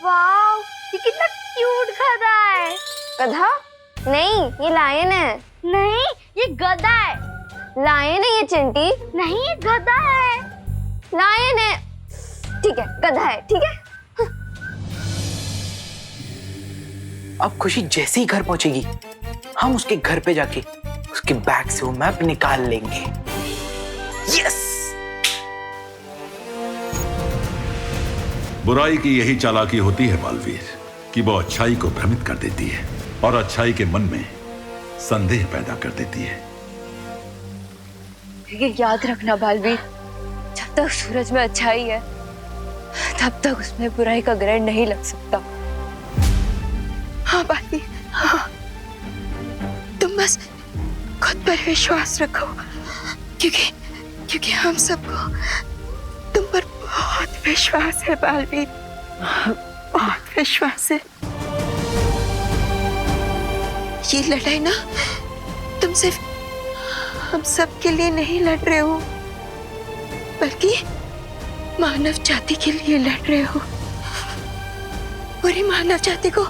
Speaker 9: वाओ, ये कितना क्यूट गधा है।
Speaker 1: गधा? नहीं, ये लायन है।
Speaker 9: नहीं, ये गधा है।
Speaker 1: लायन है ये चिंटी।
Speaker 9: नहीं, ये गधा है।
Speaker 1: लायन है। ठीक है, गधा है, ठीक है।
Speaker 14: अब खुशी जैसे ही घर पहुंचेगी, हम उसके घर पे जाके उसके बैग से वो मैप निकाल लेंगे। यस।
Speaker 11: बुराई की यही चालाकी होती है बालवीर, कि वो अच्छाई को भ्रमित कर देती है और अच्छाई के मन में संदेह पैदा कर देती है।
Speaker 12: लेकिन याद रखना बालवीर, जब तक सूरज में अच्छाई है तब तक उसमें बुराई का ग्रहण नहीं लग सकता।
Speaker 2: हाँ बालवीर, हाँ। तुम बस खुद पर विश्वास रखो, क्योंकि हम सबको तुम पर बहुत विश्वास है बालवीर, बहुत विश्वास है। ये लड़ाई ना तुम सिर्फ हम सब के लिए नहीं लड़ रहे हो, बल्कि मानव जाति के लिए लड़ रहे हो। पूरी मानव जाति को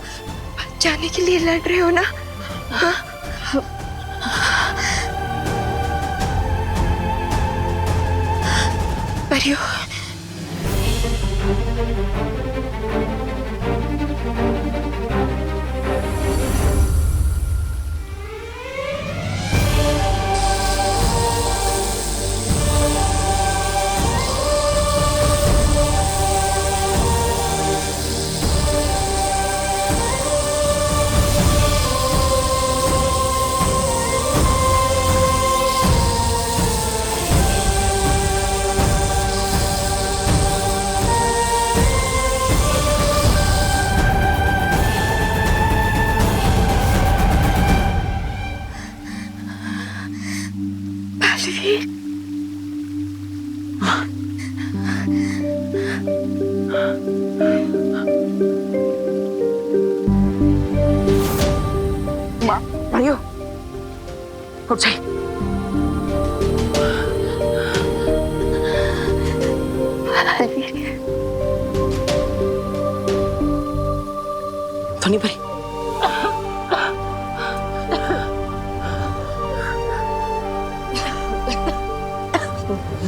Speaker 2: जाने के लिए लड़ रहे हो ना? परियो,
Speaker 4: परियो, उठ जाइए। धोनी परी,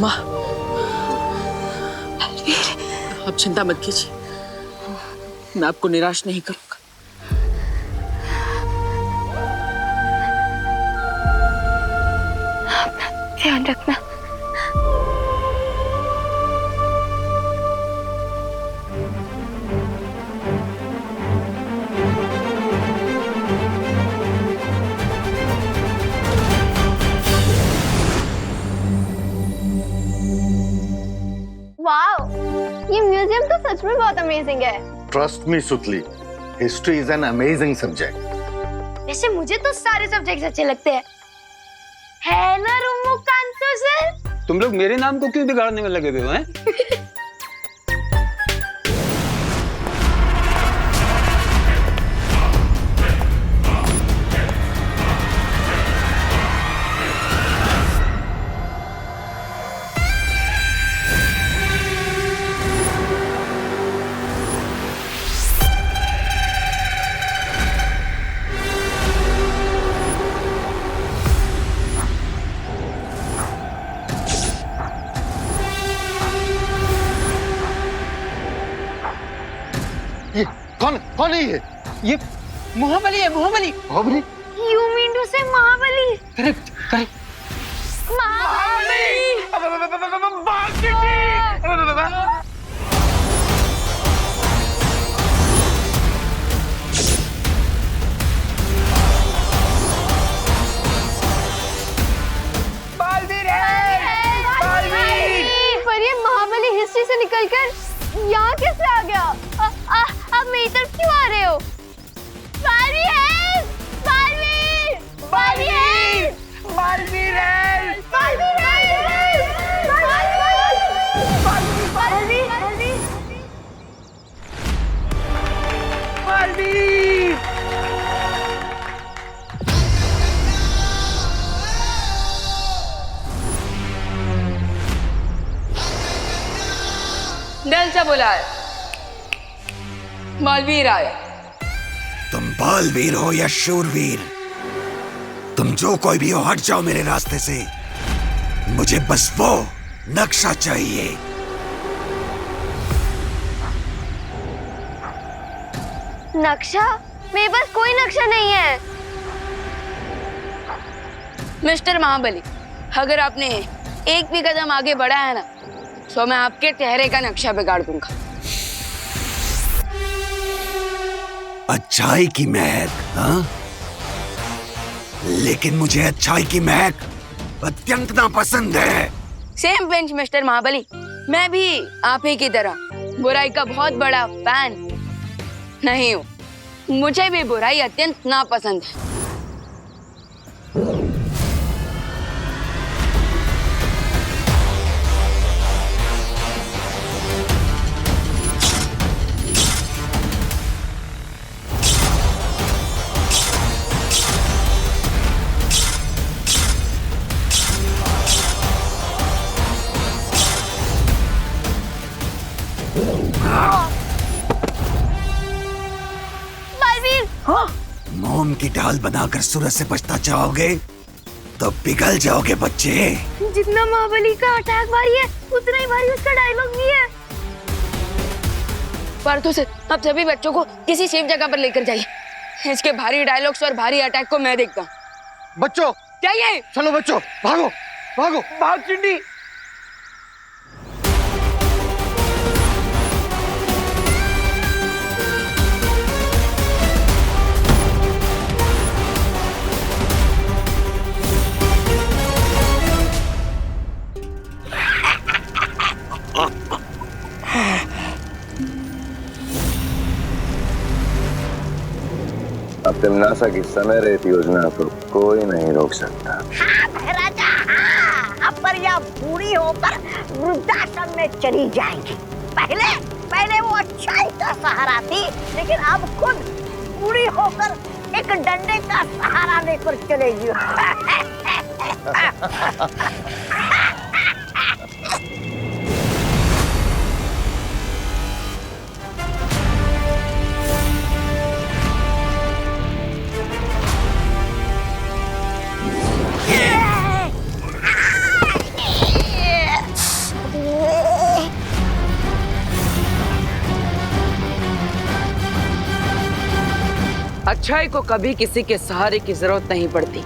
Speaker 4: माँ, आप चिंता मत कीजिए, मैं आपको निराश नहीं करूंगा।
Speaker 1: ध्यान रखना।
Speaker 9: वाओ, ये म्यूजियम तो सच में बहुत अमेजिंग है।
Speaker 8: ट्रस्ट मी सुतली, history is an amazing subject.
Speaker 9: वैसे मुझे तो सारे सब्जेक्ट्स अच्छे लगते हैं, है ना रोमोकांतो सर?
Speaker 10: तुम लोग मेरे नाम को क्यों बिगाड़ने में लगे हुए हो हैं?
Speaker 8: ये कौन है ये
Speaker 13: महाबली है, महाबली।
Speaker 8: महाबली?
Speaker 9: You mean to say Mahabali?
Speaker 13: Correct, correct.
Speaker 9: पर ये महाबली हिस्ट्री से निकलकर यहाँ कैसे आ गया? आप मेरी तरफ क्यों आ रहे हो? बालवीर! बालवीर! बालवीर! बालवीर!
Speaker 12: डल से बोला है, बालवीर आए।
Speaker 14: तुम बालवीर हो या शूरवीर, तुम जो कोई भी हो, हट जाओ मेरे रास्ते से। मुझे बस वो नक्शा चाहिए।
Speaker 9: नक्शा? मेरे पास कोई नक्शा नहीं है।
Speaker 12: मिस्टर महाबली, अगर आपने एक भी कदम आगे बढ़ा है ना, तो मैं आपके चेहरे का नक्शा बिगाड़ दूंगा।
Speaker 14: अच्छाई की महक, हाँ? लेकिन मुझे अच्छाई की महक अत्यंत नापसंद है।
Speaker 12: सेम बेंच मिस्टर महाबली, मैं भी आप ही की तरह बुराई का बहुत बड़ा फैन नहीं हूँ। मुझे भी बुराई अत्यंत नापसंद है।
Speaker 9: बालवीर!
Speaker 14: हाँ? मोम की डाल बनाकर सूरज से बचना चाहोगे तो पिघल जाओगे बच्चे।
Speaker 9: जितना महाबली का अटैक भारी है उतना ही भारी उसका डायलॉग भी है।
Speaker 12: पार्थो सर, आप सभी बच्चों को किसी सेफ जगह पर लेकर जाइए। इसके भारी डायलॉग्स और भारी अटैक को मैं देखता हूँ।
Speaker 8: बच्चों
Speaker 12: क्या ये?
Speaker 8: चलो बच्चों, भागो भागो
Speaker 13: भाग चिंडी।
Speaker 6: अब तिमनासा की समय रेत योजना को कोई नहीं रोक सकता।
Speaker 5: हाँ महाराजा, हाँ। अब परिया बूढ़ी होकर वृद्धाश्रम में चली जाएगी। पहले वो अच्छाई का सहारा थी, लेकिन अब खुद बूढ़ी होकर एक डंडे का सहारा लेकर चलेगी।
Speaker 4: अच्छाई को कभी किसी के सहारे की जरूरत नहीं पड़ती,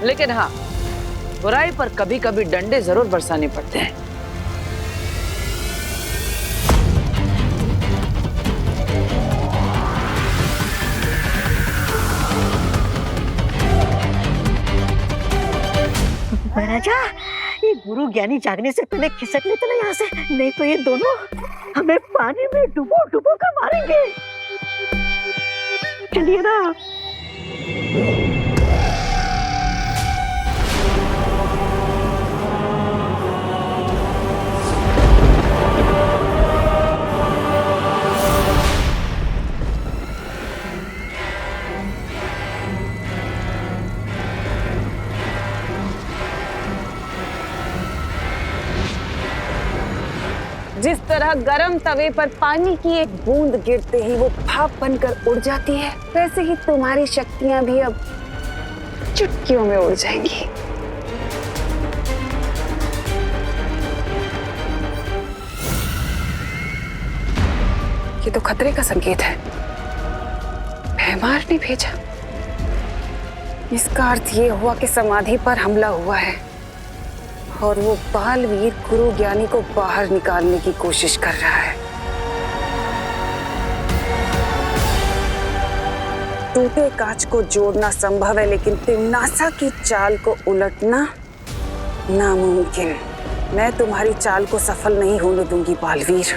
Speaker 4: लेकिन हाँ, बुराई पर कभी कभी डंडे जरूर बरसाने पड़ते हैं।
Speaker 5: महाराजा, ये गुरु ज्ञानी जागने से पहले खिसक लेते ना यहाँ से, नहीं तो ये दोनों हमें पानी में डुबो डुबो कर मारेंगे। चलिए ना।
Speaker 7: जिस तरह गरम तवे पर पानी की एक बूंद गिरते ही वो भाप बनकर उड़ जाती है, वैसे ही तुम्हारी शक्तियां भी अब चुटकियों में उड़ जाएंगी। ये तो खतरे का संकेत है। भैमार ने भेजा। इसका अर्थ ये हुआ कि समाधि पर हमला हुआ है और वो बालवीर गुरु ज्ञानी को बाहर निकालने की कोशिश कर रहा है। टूटे कांच को जोड़ना संभव है, लेकिन तिमनासा की चाल को उलटना नामुमकिन। मैं तुम्हारी चाल को सफल नहीं होने दूंगी बालवीर।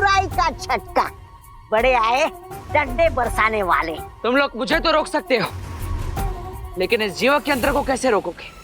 Speaker 5: बुराई का झटका, बड़े आए डंडे बरसाने वाले।
Speaker 13: तुम लोग मुझे तो रोक सकते हो, लेकिन इस जीवक यंत्र को कैसे रोकोगे?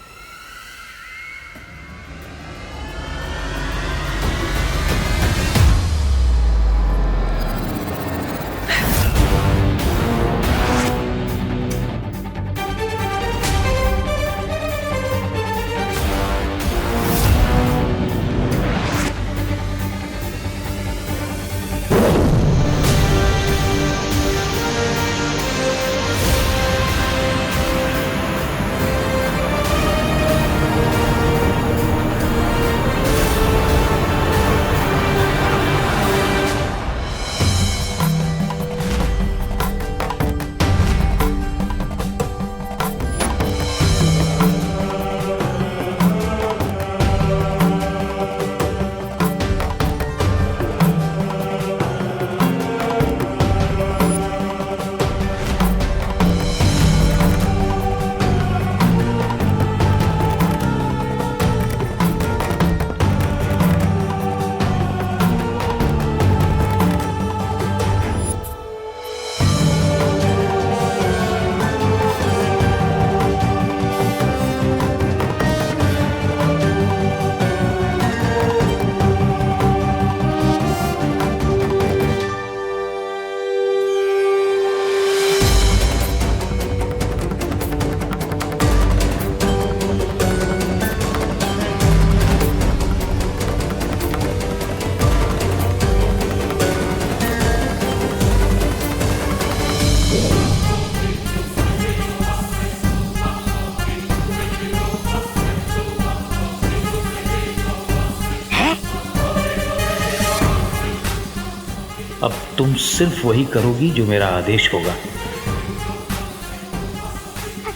Speaker 15: अब तुम सिर्फ वही करोगी जो मेरा आदेश होगा।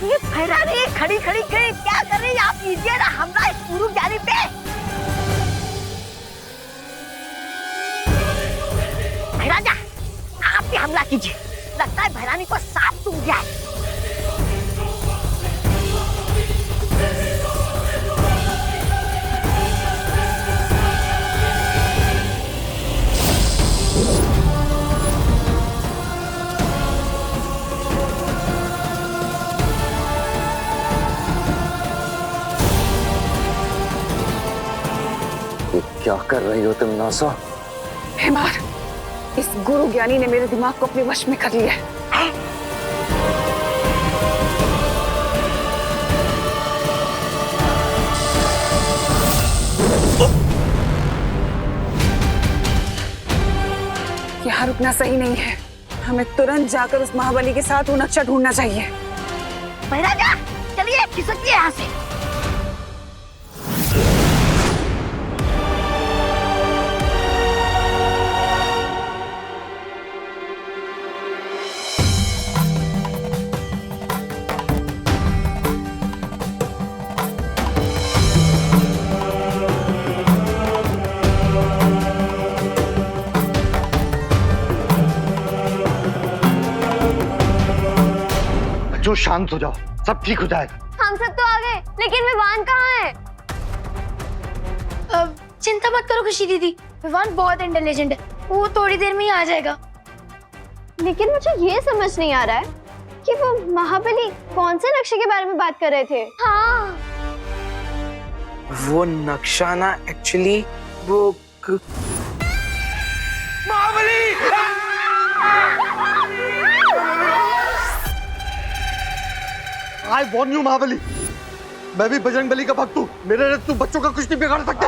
Speaker 5: ये फैरानी खड़ी खड़ी क्या कर रही है आप? कीजिए ना हमला इस गुरु ज्ञानी पे। भैराजा आप भी हमला कीजिए, लगता है भैरानी को सांप सूंघ गया है।
Speaker 6: क्या कर रही हो तुम नासा?
Speaker 7: हेमार, इस गुरु ज्ञानी ने मेरे दिमाग को अपने वश में कर लिया है। यहाँ रुकना सही नहीं है, हमें तुरंत जाकर उस महाबली के साथ वो नक्शा ढूंढना चाहिए।
Speaker 5: भैराजा चलिए खिसकिए यहाँ से।
Speaker 8: जो शांत हो जाओ, सब ठीक हो जाएगा।
Speaker 1: हम सब तो आ गए, लेकिन विवान कहाँ है?
Speaker 9: चिंता मत करो खुशी दीदी, विवान बहुत इंटेलिजेंट है, वो थोड़ी देर में ही आ जाएगा।
Speaker 1: लेकिन मुझे ये समझ नहीं आ रहा है कि वो महाबली कौन से नक्शे के बारे में बात कर रहे थे। हाँ,
Speaker 13: वो नक्शा ना एक्चुअली वो महाबली!
Speaker 8: I warn you, महाबली, मैं भी बजरंग बली का भक्त हूँ। मेरे रथ तू बच्चों का कुछ नहीं बिगाड़ सकते।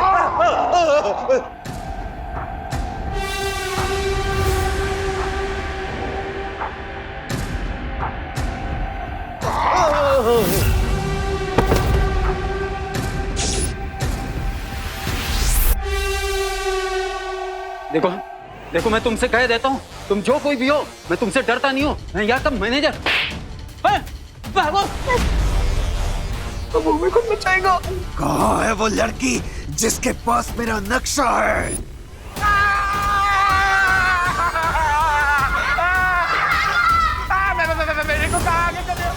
Speaker 10: देखो देखो, मैं तुमसे कह देता हूँ, तुम जो कोई भी हो, मैं तुमसे डरता नहीं हूँ। मैं यहाँ का मैनेजर।
Speaker 13: वो मेरे को बचाएगा।
Speaker 14: कहाँ है वो लड़की जिसके पास मेरा नक्शा है?
Speaker 13: मेरे को कहाँ आगे कर रहे हो?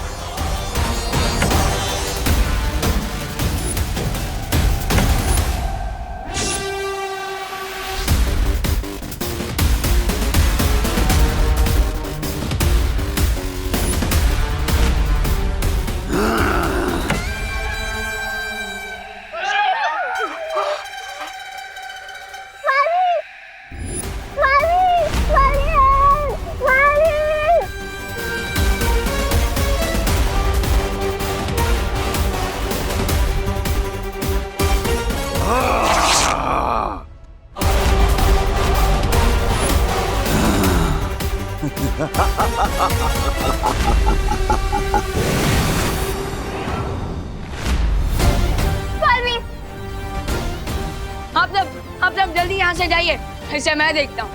Speaker 12: आप सब जल्दी यहाँ से जाइए, इसे मैं देखता हूँ।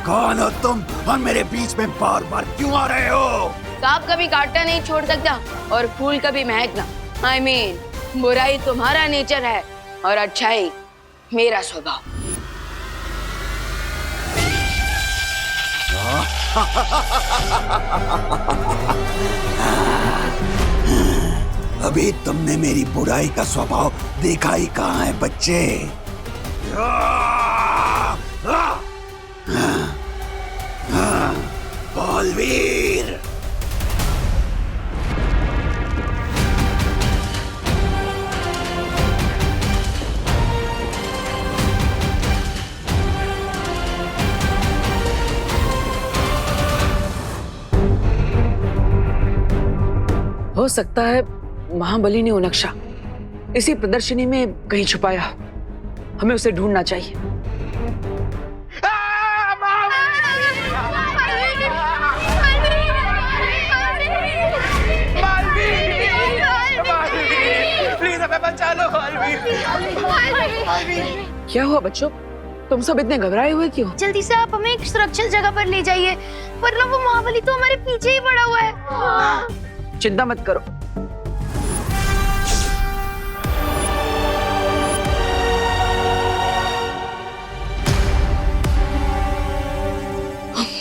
Speaker 14: कौन हो तुम और मेरे बीच में बार बार क्यों आ रहे हो?
Speaker 12: सांप कभी काटना नहीं छोड़ सकता और फूल कभी महकना। I mean, बुराई तुम्हारा नेचर है और अच्छाई मेरा स्वभाव।
Speaker 14: अभी तुमने मेरी बुराई का स्वभाव देखा ही कहाँ है बच्चे? बलवीर,
Speaker 4: हो सकता है महाबली ने वो नक्शा इसी प्रदर्शनी में कहीं छुपाया। हमें उसे ढूंढना चाहिए। क्या हुआ बच्चों, तुम सब इतने घबराए हुए क्यों?
Speaker 9: जल्दी से आप हमें एक सुरक्षित जगह पर ले जाइए, वरना वो महाबली तो हमारे पीछे ही पड़ा हुआ है।
Speaker 4: चिंता मत करो।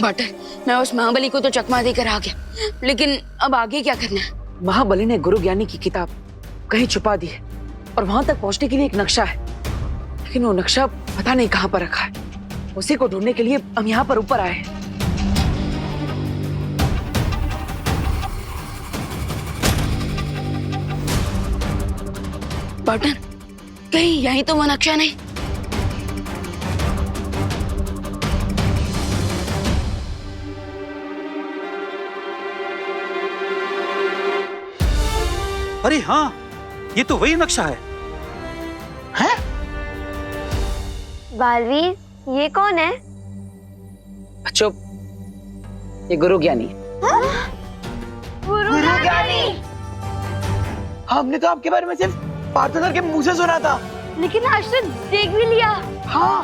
Speaker 12: बटर, मैं उस महाबली को तो चकमा देकर आ गया, लेकिन अब आगे क्या करना है?
Speaker 4: महाबली ने गुरु ज्ञानी की किताब कहीं छुपा दी है और वहां तक पहुंचने के लिए एक नक्शा है, लेकिन वो नक्शा पता नहीं कहां पर रखा है। उसी को ढूंढने के लिए हम यहाँ पर ऊपर आए हैं।
Speaker 12: बटर, कहीं यही तो वो नक्शा नहीं?
Speaker 15: अरे हाँ, ये तो वही नक्शा है। हैं?
Speaker 9: बालवीर, ये कौन है?
Speaker 4: बच्चों, ये गुरु ज्ञानी है।
Speaker 9: गुरु ज्ञानी?
Speaker 13: हमने तो आपके बारे में सिर्फ पार्थो के मुंह से सुना था,
Speaker 9: लेकिन आज तो देख भी लिया।
Speaker 13: हाँ।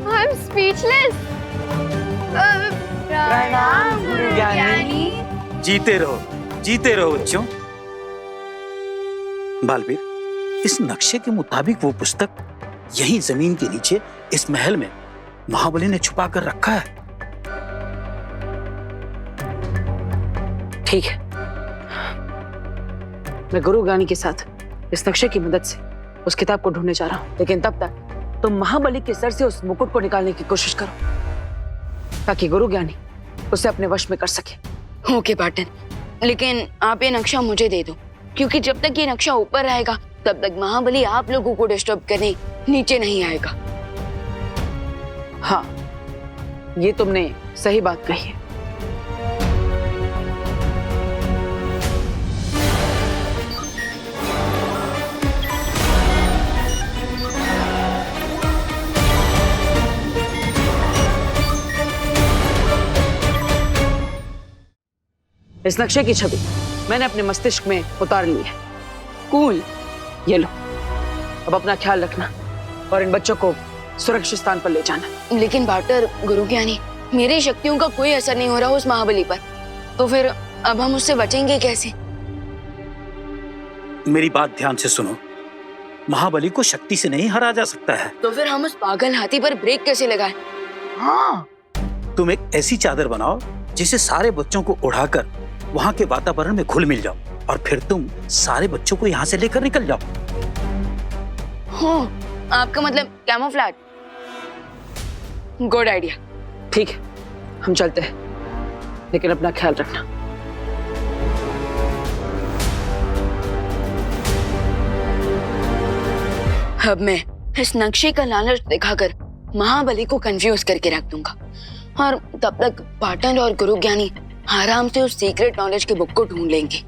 Speaker 9: I am speechless. प्रणाम गुरु ज्ञानी।
Speaker 15: जीते रहो बच्चों। बालवीर, इस नक्शे के मुताबिक वो पुस्तक यहीं जमीन के नीचे इस महल में महाबली ने छुपा कर रखा है।
Speaker 4: ठीक है, मैं गुरु ज्ञानी के साथ इस नक्शे की मदद से उस किताब को ढूंढने जा रहा हूं, लेकिन तब तक तुम महाबली के सर से उस मुकुट को निकालने की कोशिश करो ताकि गुरु ज्ञानी उसे अपने वश में कर सके।
Speaker 12: ओके पाटन, लेकिन आप ये नक्शा मुझे दे दो, क्योंकि जब तक ये नक्शा ऊपर रहेगा तब तक महाबली आप लोगों को डिस्टर्ब करने नीचे नहीं आएगा।
Speaker 4: हाँ, ये तुमने सही बात कही है। इस नक्शे की छवि मैंने अपने मस्तिष्क में उतार ली है। कूल, ये लो। अब अपना ख्याल रखना और इन बच्चों को सुरक्षित स्थान पर ले जाना।
Speaker 12: लेकिन बाटर, गुरु ज्ञानी, मेरी शक्तियों का कोई असर नहीं हो रहा उस महाबली पर, तो फिर अब हम उससे बचेंगे कैसे?
Speaker 15: मेरी बात ध्यान से सुनो, महाबली को शक्ति से नहीं हरा जा सकता है।
Speaker 12: तो फिर हम उस पागल हाथी पर ब्रेक कैसे लगाएं?
Speaker 15: हाँ, तुम एक ऐसी चादर बनाओ जिसे सारे बच्चों को उड़ाकर वहां के वातावरण में घुल मिल जाओ और फिर तुम सारे बच्चों को यहाँ से लेकर निकल जाओ।
Speaker 12: हो, आपका मतलब कैमोफ्लेज? Good idea.
Speaker 4: ठीक है, हम चलते हैं, लेकिन अपना ख्याल रखना।
Speaker 12: अब मैं इस नक्शे का लालच दिखाकर महाबली को कंफ्यूज करके रख दूंगा और तब तक पाटन और गुरु ज्ञानी आराम से उस सीक्रेट नॉलेज के बुक को ढूंढ लेंगे।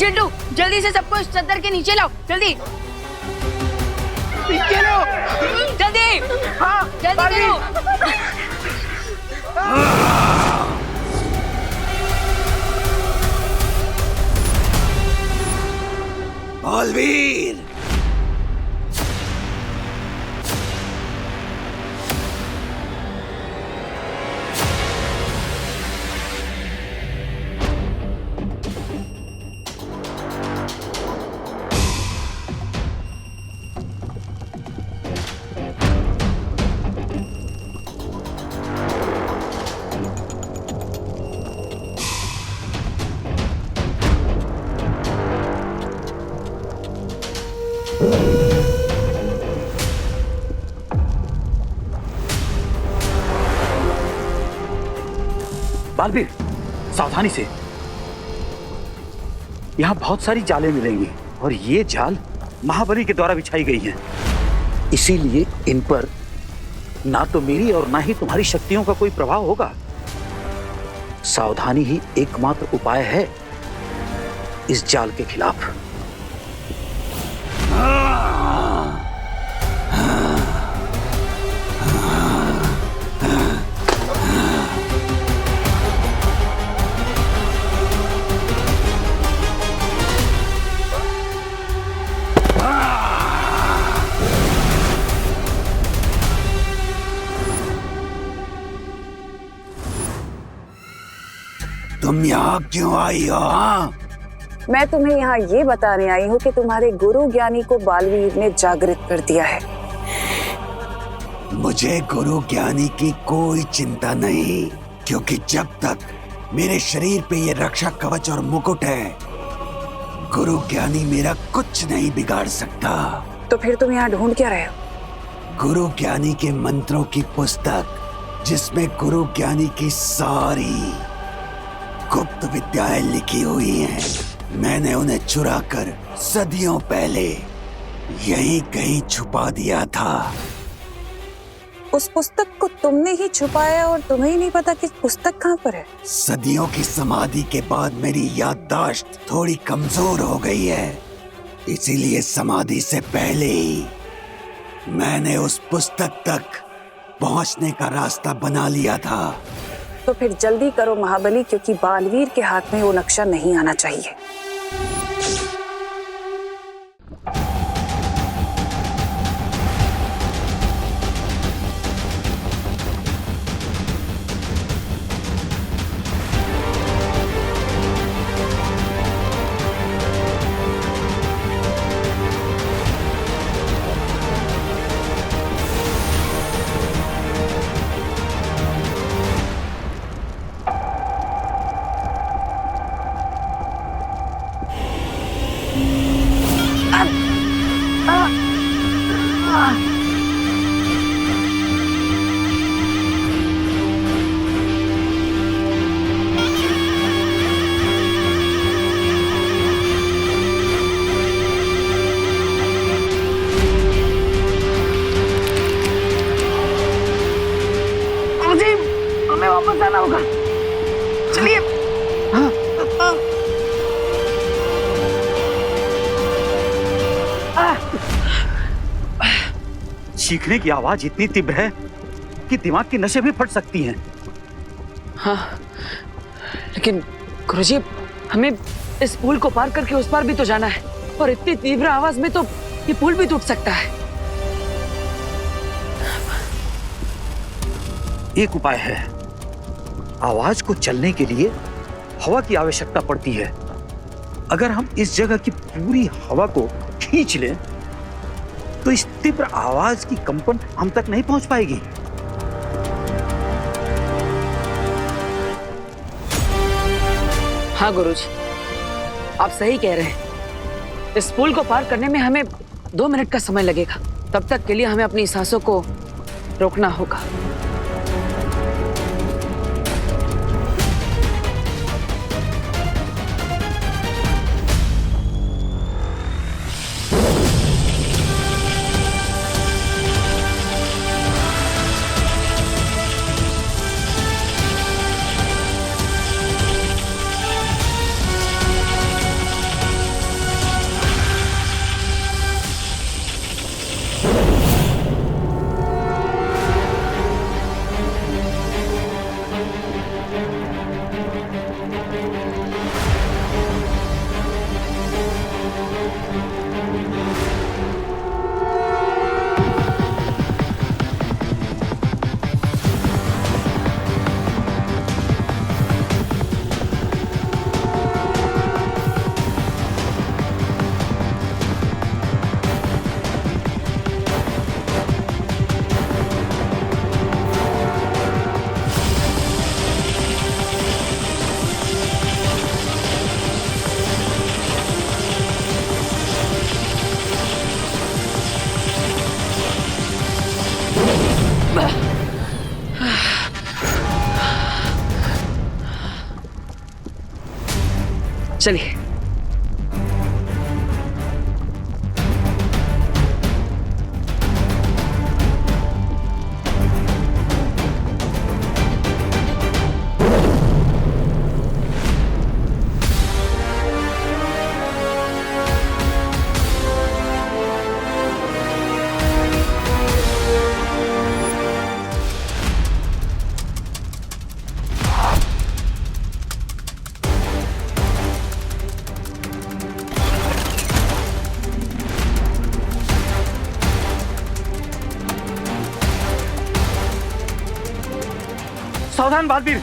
Speaker 13: चिंटू जल्दी से सबको इस चद्दर के नीचे लाओ, जल्दी जल्दी। हाँ जल्दी करो।
Speaker 14: बालवीर,
Speaker 15: बालवीर, सावधानी से। यहाँ बहुत सारी जालें मिलेंगी और ये जाल महाबली के द्वारा बिछाई गई हैं। इसीलिए इन पर ना तो मेरी और ना ही तुम्हारी शक्तियों का कोई प्रभाव होगा। सावधानी ही एकमात्र उपाय है इस जाल के खिलाफ।
Speaker 14: तुम यहाँ क्यों आई हो? हाँ?
Speaker 7: मैं तुम्हें यहाँ ये बताने आई हूँ कि तुम्हारे गुरु ज्ञानी को बालवीर ने जागृत कर दिया है।
Speaker 14: मुझे गुरु ज्ञानी की कोई चिंता नहीं, क्योंकि जब तक मेरे शरीर पे ये रक्षा कवच और मुकुट है, गुरु ज्ञानी मेरा कुछ नहीं बिगाड़ सकता।
Speaker 7: तो फिर तुम यहाँ ढूंढ क्या रहे हो?
Speaker 14: गुरु ज्ञानी के मंत्रों की पुस्तक, जिसमें गुरु ज्ञानी की सारी गुप्त विद्याएं लिखी हुई हैं। मैंने उन्हें चुराकर सदियों पहले यहीं कहीं छुपा दिया था।
Speaker 7: उस पुस्तक को तुमने ही छुपाया और तुम्हें ही नहीं पता कि पुस्तक कहाँ पर है?
Speaker 14: सदियों की समाधि के बाद मेरी याददाश्त थोड़ी कमजोर हो गई है, इसीलिए समाधि से पहले ही मैंने उस पुस्तक तक पहुंचने का रास्ता बना लिया था।
Speaker 7: तो फिर जल्दी करो महाबली, क्योंकि बालवीर के हाथ में वो नक्शा नहीं आना चाहिए।
Speaker 13: हमें वापस आना होगा। चलिए।
Speaker 15: चीखने की आवाज इतनी तीव्र है कि दिमाग की नसें भी फट सकती हैं।
Speaker 4: हाँ, लेकिन गुरुजी, हमें इस पुल को पार करके उस पार भी तो जाना है, और इतनी तीव्र आवाज में तो ये पुल भी टूट सकता है।
Speaker 15: एक उपाय है। आवाज को चलने के लिए हवा की आवश्यकता पड़ती है। अगर हम इस जगह की पूरी हवा को खींच लें तो इस तीव्र आवाज की कंपन हम तक नहीं पहुंच पाएगी।
Speaker 4: हाँ गुरुजी, आप सही कह रहे हैं। इस पुल को पार करने में हमें 2 मिनट का समय लगेगा। तब तक के लिए हमें अपनी सांसों को रोकना होगा।
Speaker 13: चलिए।
Speaker 15: सावधान बालवीर।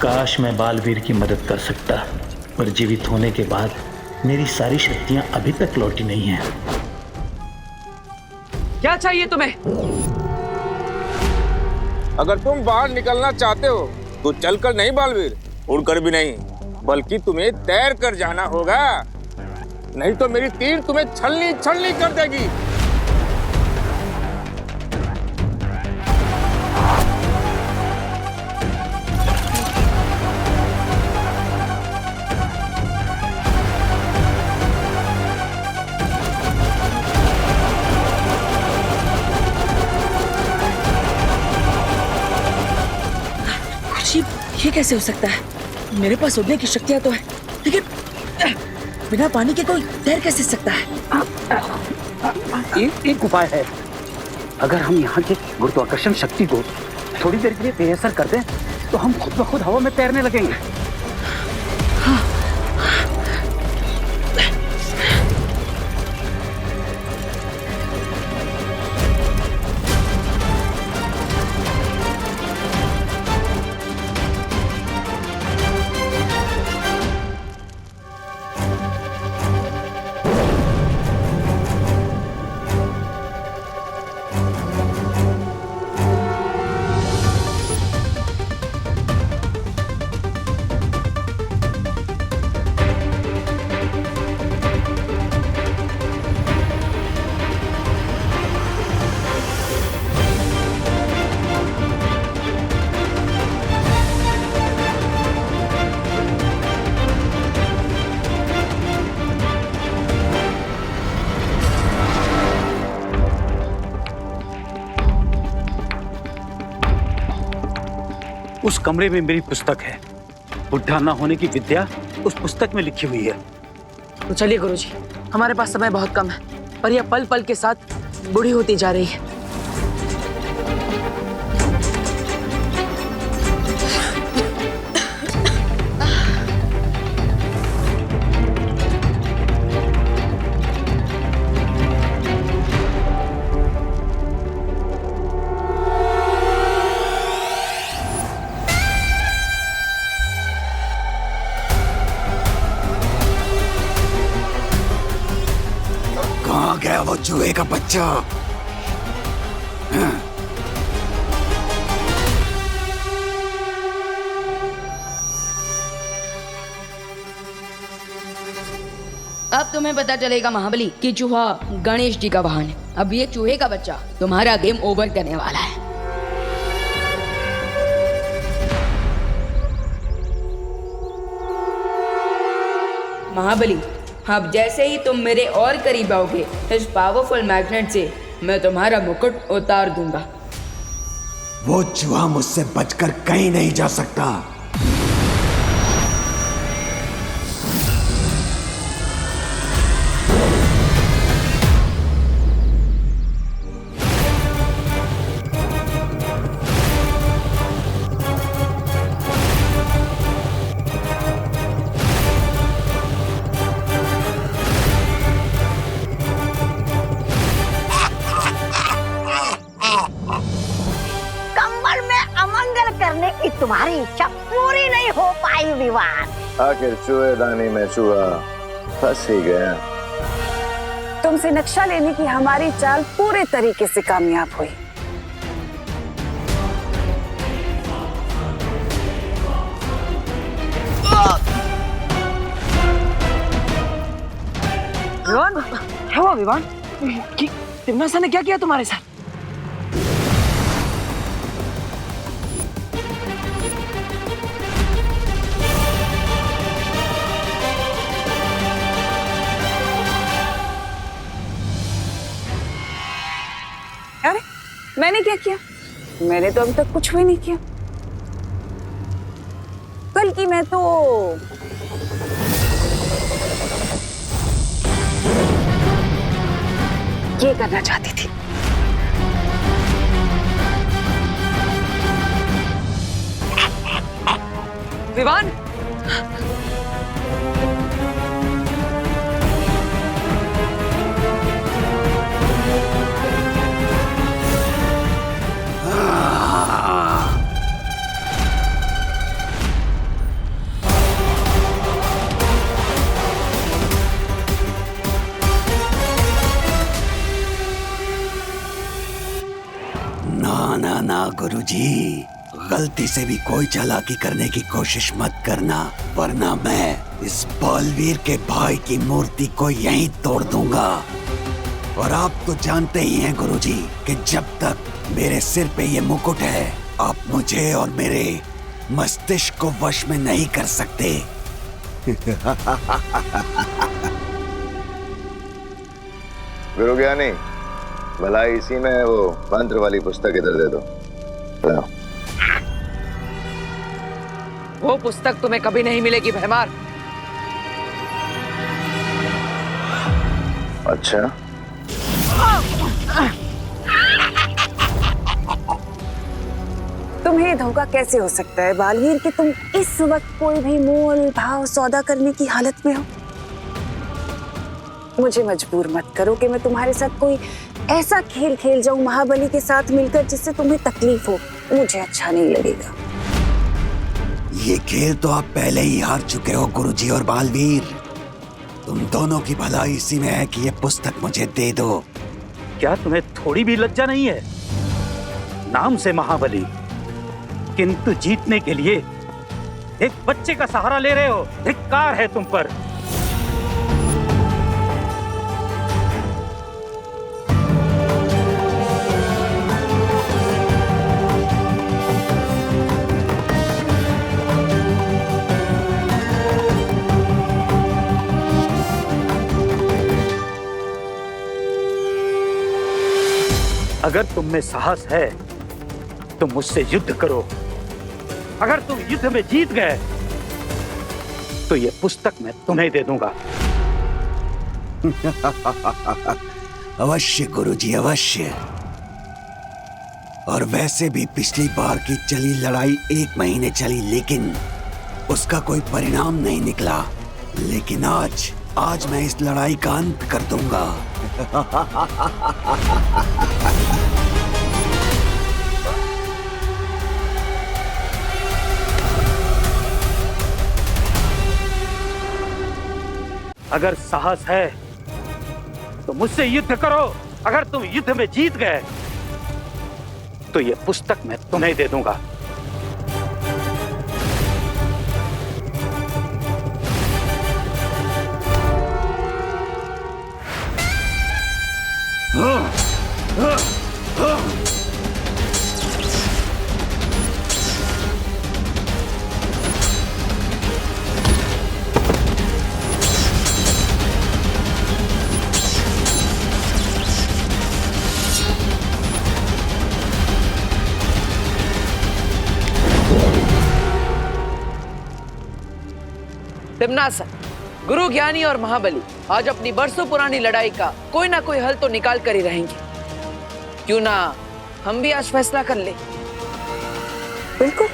Speaker 16: काश मैं बालवीर की मदद कर सकता, पर जीवित होने के बाद मेरी सारी शक्तियां अभी तक लौटी नहीं हैं।
Speaker 13: क्या चाहिए तुम्हें?
Speaker 17: अगर तुम बाहर निकलना चाहते हो तो चलकर नहीं बालवीर, उड़कर भी नहीं, बल्कि तुम्हें तैर कर जाना होगा, नहीं तो मेरी तीर तुम्हें छलनी छलनी कर देगी।
Speaker 13: ये कैसे हो सकता है? मेरे पास उड़ने की शक्तियां तो है, लेकिन बिना पानी के कोई तैर कैसे सकता है?
Speaker 15: एक उपाय है। अगर हम यहाँ के गुरुत्वाकर्षण शक्ति को थोड़ी देर के लिए बेअसर कर दें तो हम खुद ब खुद हवा में तैरने लगेंगे। उस कमरे में मेरी पुस्तक है। बुढ़ा ना होने की विद्या उस पुस्तक में लिखी हुई है।
Speaker 13: तो चलिए गुरुजी, हमारे पास समय बहुत कम है, पर यह पल पल के साथ बूढ़ी होती जा रही है।
Speaker 14: कहाँ गया वो चूहे का बच्चा?
Speaker 12: अब तुम्हें पता चलेगा महाबली कि चूहा गणेश जी का वाहन है। अब ये चूहे का बच्चा तुम्हारा गेम ओवर करने वाला है। महाबली, अब जैसे ही तुम मेरे और करीब आओगे, इस पावरफुल मैग्नेट से मैं तुम्हारा मुकुट उतार दूंगा।
Speaker 14: वो चूहा मुझसे बचकर कहीं नहीं जा सकता।
Speaker 5: नहीं हो पाई विवान।
Speaker 6: आखिर चूहेदानी में चूहा फंस ही गया।
Speaker 7: तुमसे नक्शा लेने की हमारी चाल पूरे तरीके से कामयाब हुई।
Speaker 13: विवान, क्या हुआ विवान? तिम्नासा ने क्या किया तुम्हारे साथ?
Speaker 7: अरे मैंने क्या किया? मैंने तो अभी तक कुछ भी नहीं किया, बल्कि मैं तो ये करना चाहती थी।
Speaker 13: विवान,
Speaker 14: ना गुरुजी, गलती से भी कोई चालाकी करने की कोशिश मत करना, वरना मैं इस बालवीर के भाई की मूर्ति को यहीं तोड़ दूंगा। और आप तो जानते ही हैं गुरुजी कि जब तक मेरे सिर पे ये मुकुट है, आप मुझे और मेरे मस्तिष्क को वश में नहीं कर सकते।
Speaker 6: गुरु ज्ञानी, भलाई इसी में है, वो मंत्र वाली पुस्तक इधर दे दो। लो।
Speaker 13: वो पुस्तक तुम्हें कभी नहीं मिलेगी भैमार।
Speaker 6: अच्छा,
Speaker 7: तुम्हें धोखा कैसे हो सकता है बालवीर कि तुम इस वक्त कोई भी मोल भाव सौदा करने की हालत में हो? मुझे मजबूर मत करो कि मैं तुम्हारे साथ कोई ऐसा खेल खेल जाऊं महाबली के साथ मिलकर जिससे तुम्हें तकलीफ हो। मुझे अच्छा नहीं लगेगा।
Speaker 14: ये खेल तो आप पहले ही हार चुके हो गुरुजी और बालवीर। तुम दोनों की भलाई इसी में है कि ये पुस्तक मुझे दे दो।
Speaker 15: क्या तुम्हें थोड़ी भी लज्जा नहीं है? नाम से महाबली, किंतु जीतने के लिए एक बच्चे का सहारा ले रहे हो। धिक्कार है तुम पर। अगर तुम में साहस है तो मुझसे युद्ध करो। अगर तुम युद्ध में जीत गए तो यह पुस्तक मैं तुम्हें दे दूंगा।
Speaker 14: अवश्य गुरुजी, अवश्य। और वैसे भी पिछली बार की चली लड़ाई 1 महीने चली, लेकिन उसका कोई परिणाम नहीं निकला। लेकिन आज मैं इस लड़ाई का अंत कर दूंगा।
Speaker 15: अगर साहस है तो मुझसे युद्ध करो। अगर तुम युद्ध में जीत गए तो यह पुस्तक मैं तुम्हें दे दूंगा।
Speaker 13: तिम्नासा, गुरु ज्ञानी और महाबली आज अपनी बरसों पुरानी लड़ाई का कोई ना कोई हल तो निकाल कर ही रहेंगे। क्यों ना हम भी आज फैसला कर ले?
Speaker 7: बिल्कुल।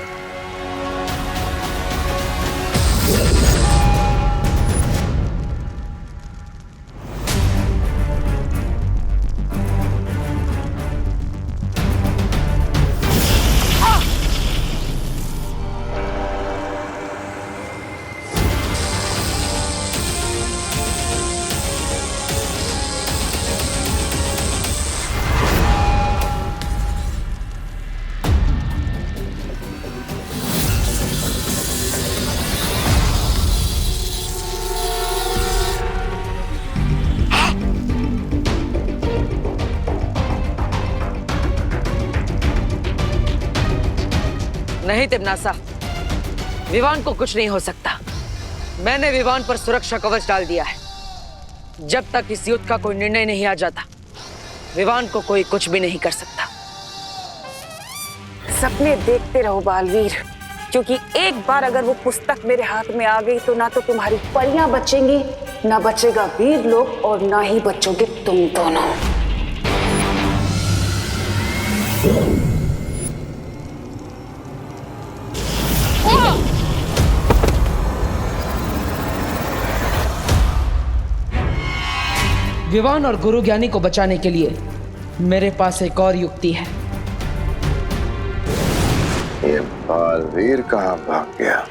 Speaker 13: नहीं तिमनासा, विवान को कुछ नहीं हो सकता। मैंने विवान पर सुरक्षा कवच डाल दिया है। जब तक इस युद्ध का कोई निर्णय नहीं आ जाता, विवान को कोई कुछ भी नहीं कर सकता।
Speaker 7: सपने देखते रहो बालवीर, क्योंकि एक बार अगर वो पुस्तक मेरे हाथ में आ गई तो ना तो तुम्हारी परियां बचेंगी, ना बचेगा वीर लोग, और ना ही बचोगे तुम दोनों।
Speaker 13: विवान और गुरु ज्ञानी को बचाने के लिए मेरे पास एक और युक्ति है।
Speaker 6: ये बालवीर कहाँ भाग गया?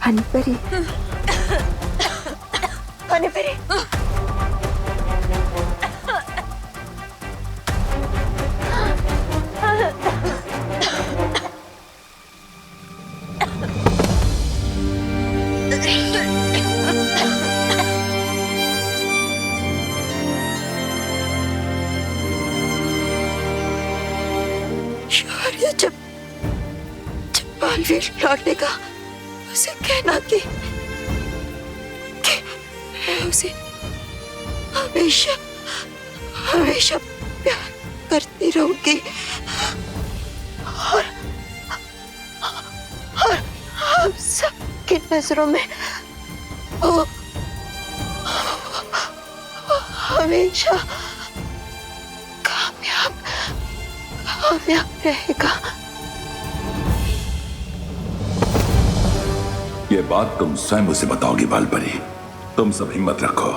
Speaker 2: हनीपरी, हनीपरी, शौर्य, जब बालवीर लौटेगा उसे कहना कि मैं उसे हमेशा हमेशा प्यार करती रहूंगी, और हम सबकी नजरों में वो हमेशा कामयाब रहेगा।
Speaker 11: ये बात तुम स्वयं उसे बताओगी बालपरी। तुम सब हिम्मत रखो,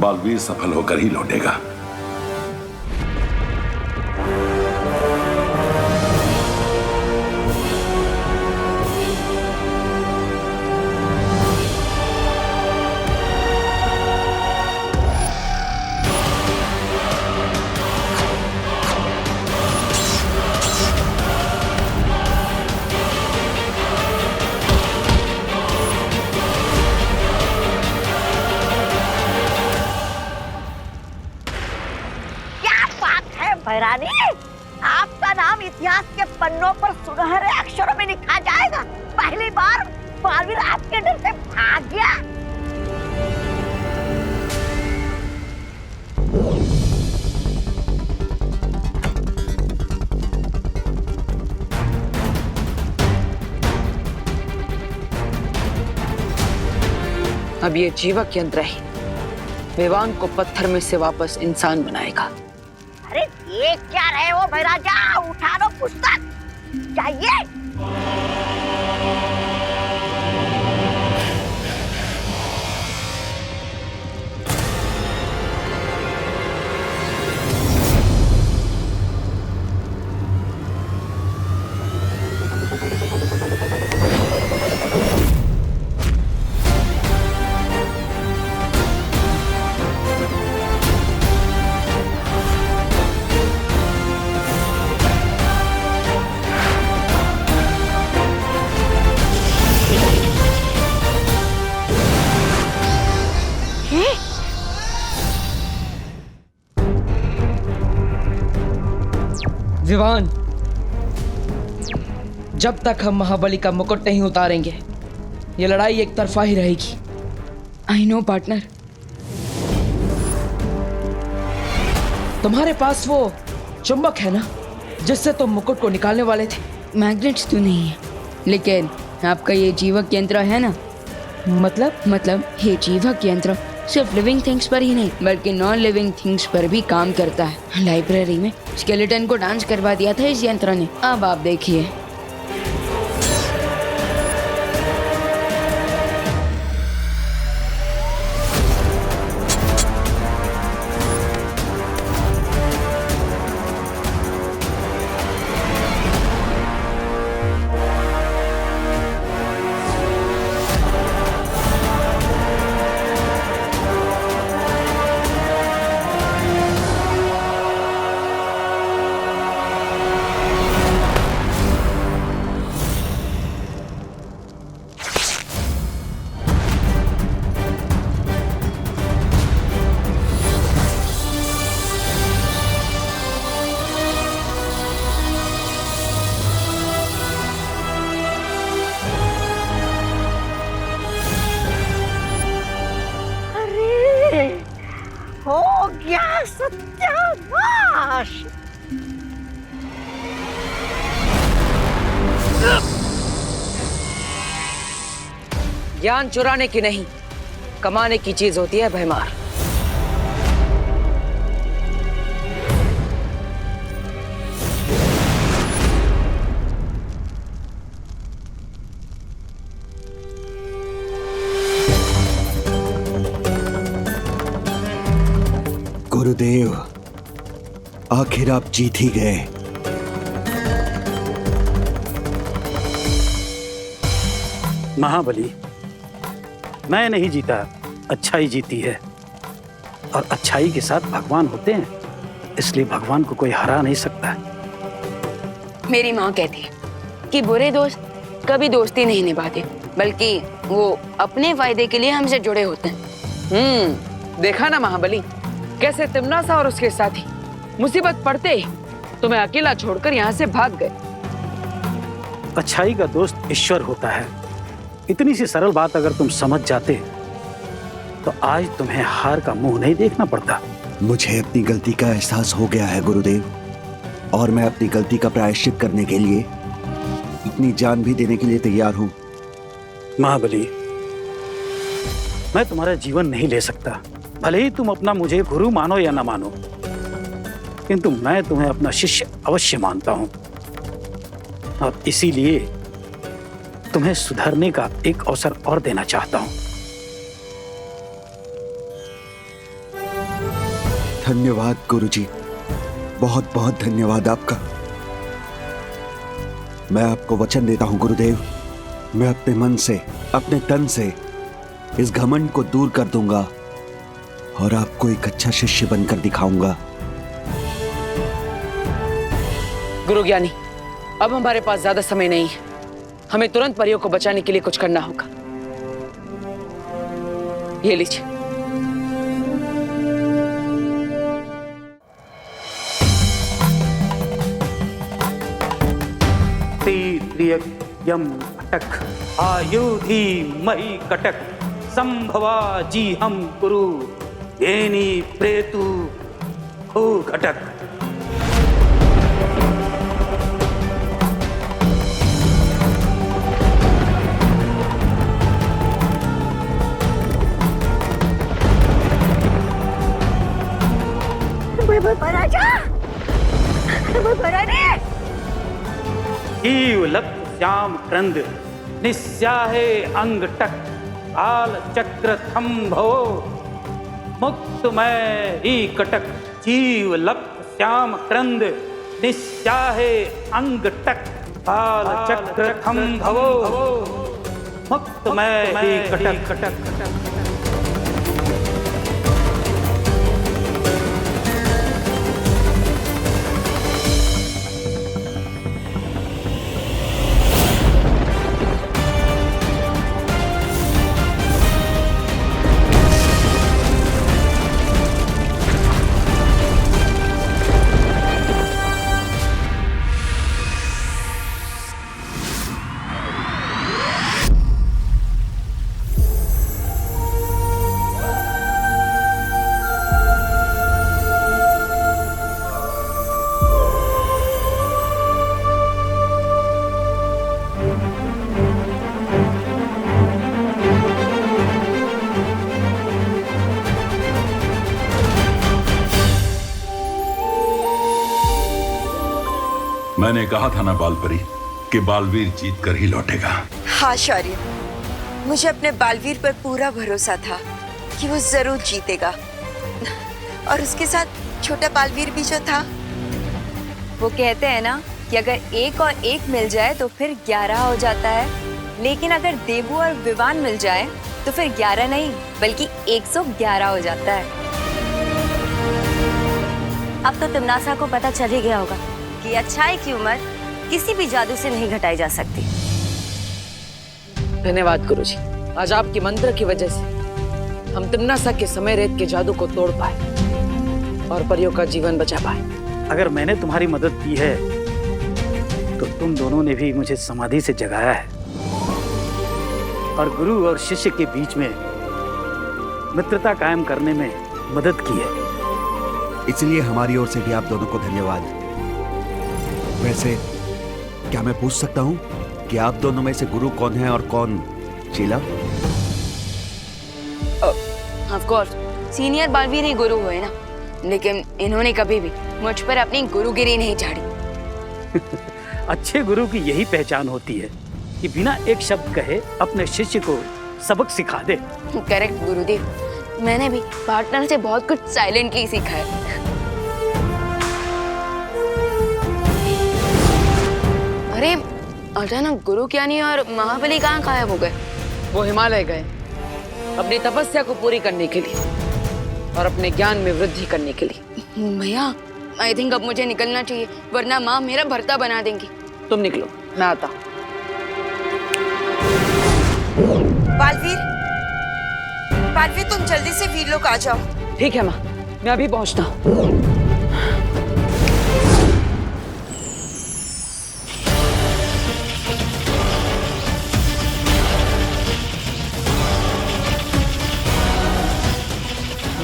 Speaker 11: बालवीर सफल होकर ही लौटेगा।
Speaker 5: भैरानी, आपका नाम इतिहास के पन्नों पर सुनहरे अक्षरों में लिखा जाएगा। पहली बार बालवीर आपके डर से भाग गया।
Speaker 13: अब ये जीवक यंत्र ही विवान को पत्थर में से वापस इंसान बनाएगा।
Speaker 5: अरे ये क्या रहे हो भैराजा, उठा लो पुस्तक, चाहिए।
Speaker 13: विवान, जब तक हम महाबली का मुकुट नहीं उतारेंगे ये लड़ाई एक तरफा ही रहेगी।
Speaker 12: I know partner.
Speaker 13: तुम्हारे पास वो चुंबक है ना, जिससे तुम मुकुट को निकालने वाले थे?
Speaker 12: मैग्नेट्स तो नहीं है, लेकिन आपका ये जीवक यंत्र है ना। मतलब ये जीवक यंत्र सिर्फ लिविंग थिंग्स पर ही नहीं बल्कि नॉन लिविंग थिंग्स पर भी काम करता है। लाइब्रेरी में स्केलेटन को डांस करवा दिया था इस यंत्र ने। अब आप देखिए।
Speaker 5: शाबाश।
Speaker 13: ज्ञान चुराने की नहीं, कमाने की चीज होती है भैमार।
Speaker 14: गुरुदेव, आखिर आप जीत ही गए।
Speaker 15: महाबली, मैं नहीं जीता, अच्छाई जीती है। और अच्छाई के साथ भगवान होते हैं, इसलिए भगवान को कोई हरा नहीं सकता।
Speaker 12: मेरी माँ कहती है कि बुरे दोस्त कभी दोस्ती नहीं निभाते, बल्कि वो अपने फायदे के लिए हमसे जुड़े होते हैं।
Speaker 13: देखा ना महाबली, कैसे तिमनासा और उसके साथी मुसीबत पड़ते ही तुम्हें अकेला छोड़कर यहाँ से भाग गए।
Speaker 15: अच्छाई का दोस्त ईश्वर होता है। इतनी सी सरल बात अगर तुम समझ जाते तो आज तुम्हें हार का मुंह नहीं देखना पड़ता।
Speaker 14: मुझे अपनी गलती का एहसास हो गया है गुरुदेव, और मैं अपनी गलती का प्रायश्चित करने के लिए अपनी जान भी देने के लिए तैयार हूं।
Speaker 15: महाबली, मैं तुम्हारा जीवन नहीं ले सकता, भले ही तुम अपना मुझे गुरु मानो या ना मानो, किंतु मैं तुम्हें अपना शिष्य अवश्य मानता हूं। और इसीलिए तुम्हें सुधरने का एक अवसर और देना चाहता हूं।
Speaker 14: धन्यवाद गुरुजी, बहुत बहुत धन्यवाद आपका। मैं आपको वचन देता हूं गुरुदेव, मैं अपने मन से, अपने तन से इस घमंड को दूर कर दूंगा और आपको एक अच्छा शिष्य बनकर दिखाऊंगा।
Speaker 13: गुरु ज्ञानी, अब हमारे पास ज्यादा समय नहीं है, हमें तुरंत परियों को बचाने के लिए कुछ करना होगा। ये लीजिए।
Speaker 15: यम अटक आयुधि मही कटक संभवा जी हम कुरु येनी प्रेतु हो घटक। लप श्याम क्रंद निस्याहे अंग टक काल चक्र थम्भो मुक्तमय ही कटक। जीव लप श्याम क्रंद निस्याहे अंग टक काल चक्र थम्भो मुक्तमय ही कटक कटक।
Speaker 11: मैंने कहा था ना बालपरी कि बालवीर जीत कर ही लौटेगा।
Speaker 2: हाँ शौर्य, मुझे अपने बालवीर पर पूरा भरोसा था कि वो जरूर जीतेगा। और उसके साथ छोटा बालवीर भी जो था।
Speaker 3: वो कहते हैं ना कि अगर 1 और 1 मिल जाए तो फिर 11 हो जाता है, लेकिन अगर देवू और विवान मिल जाए तो फिर 11 नहीं बल्कि 111 हो जाता है। अब तो तिमनासा को पता चल ही गया होगा कि अच्छाई की उम्र किसी भी जादू से नहीं घटाई जा सकती।
Speaker 13: धन्यवाद गुरुजी, आज आपके मंत्र की वजह से हम तिमनासा के समय रेत के जादू को तोड़ पाए और परियों का जीवन बचा पाए।
Speaker 15: अगर मैंने तुम्हारी मदद की है तो तुम दोनों ने भी मुझे समाधि से जगाया है और गुरु और शिष्य के बीच में मित्रता कायम करने में मदद की है।
Speaker 14: इसलिए हमारी ओर से भी आप दोनों को धन्यवाद। वैसे क्या मैं पूछ सकता हूँ कि आप दोनों में से गुरु कौन है और कौन Sheela?
Speaker 12: Of course senior Balveer ही गुरु हुए ना, लेकिन इन्होंने कभी भी मुझ पर अपनी गुरुगिरी नहीं झाड़ी।
Speaker 15: अच्छे गुरु की यही पहचान होती है कि बिना एक शब्द कहे अपने शिष्य को सबक सिखा दे।
Speaker 12: करेक्ट गुरुदेव, मैंने भी पार्टनर से बहुत कुछ साइलेंटली सीखा है। अरे अचानक गुरु ज्ञानी और महाबली कहाँ गायब हो गए?
Speaker 4: वो हिमालय गए अपनी तपस्या को पूरी करने के लिए और अपने ज्ञान में वृद्धि करने के लिए।
Speaker 12: भैया आई थिंक अब मुझे निकलना चाहिए, वरना माँ मेरा भर्ता बना देंगी।
Speaker 4: तुम निकलो, मैं आता हूँ।
Speaker 2: बालवीर, बालवीर तुम जल्दी से वीर लोग आ जाओ।
Speaker 4: ठीक है माँ, मैं अभी पहुँचता हूँ।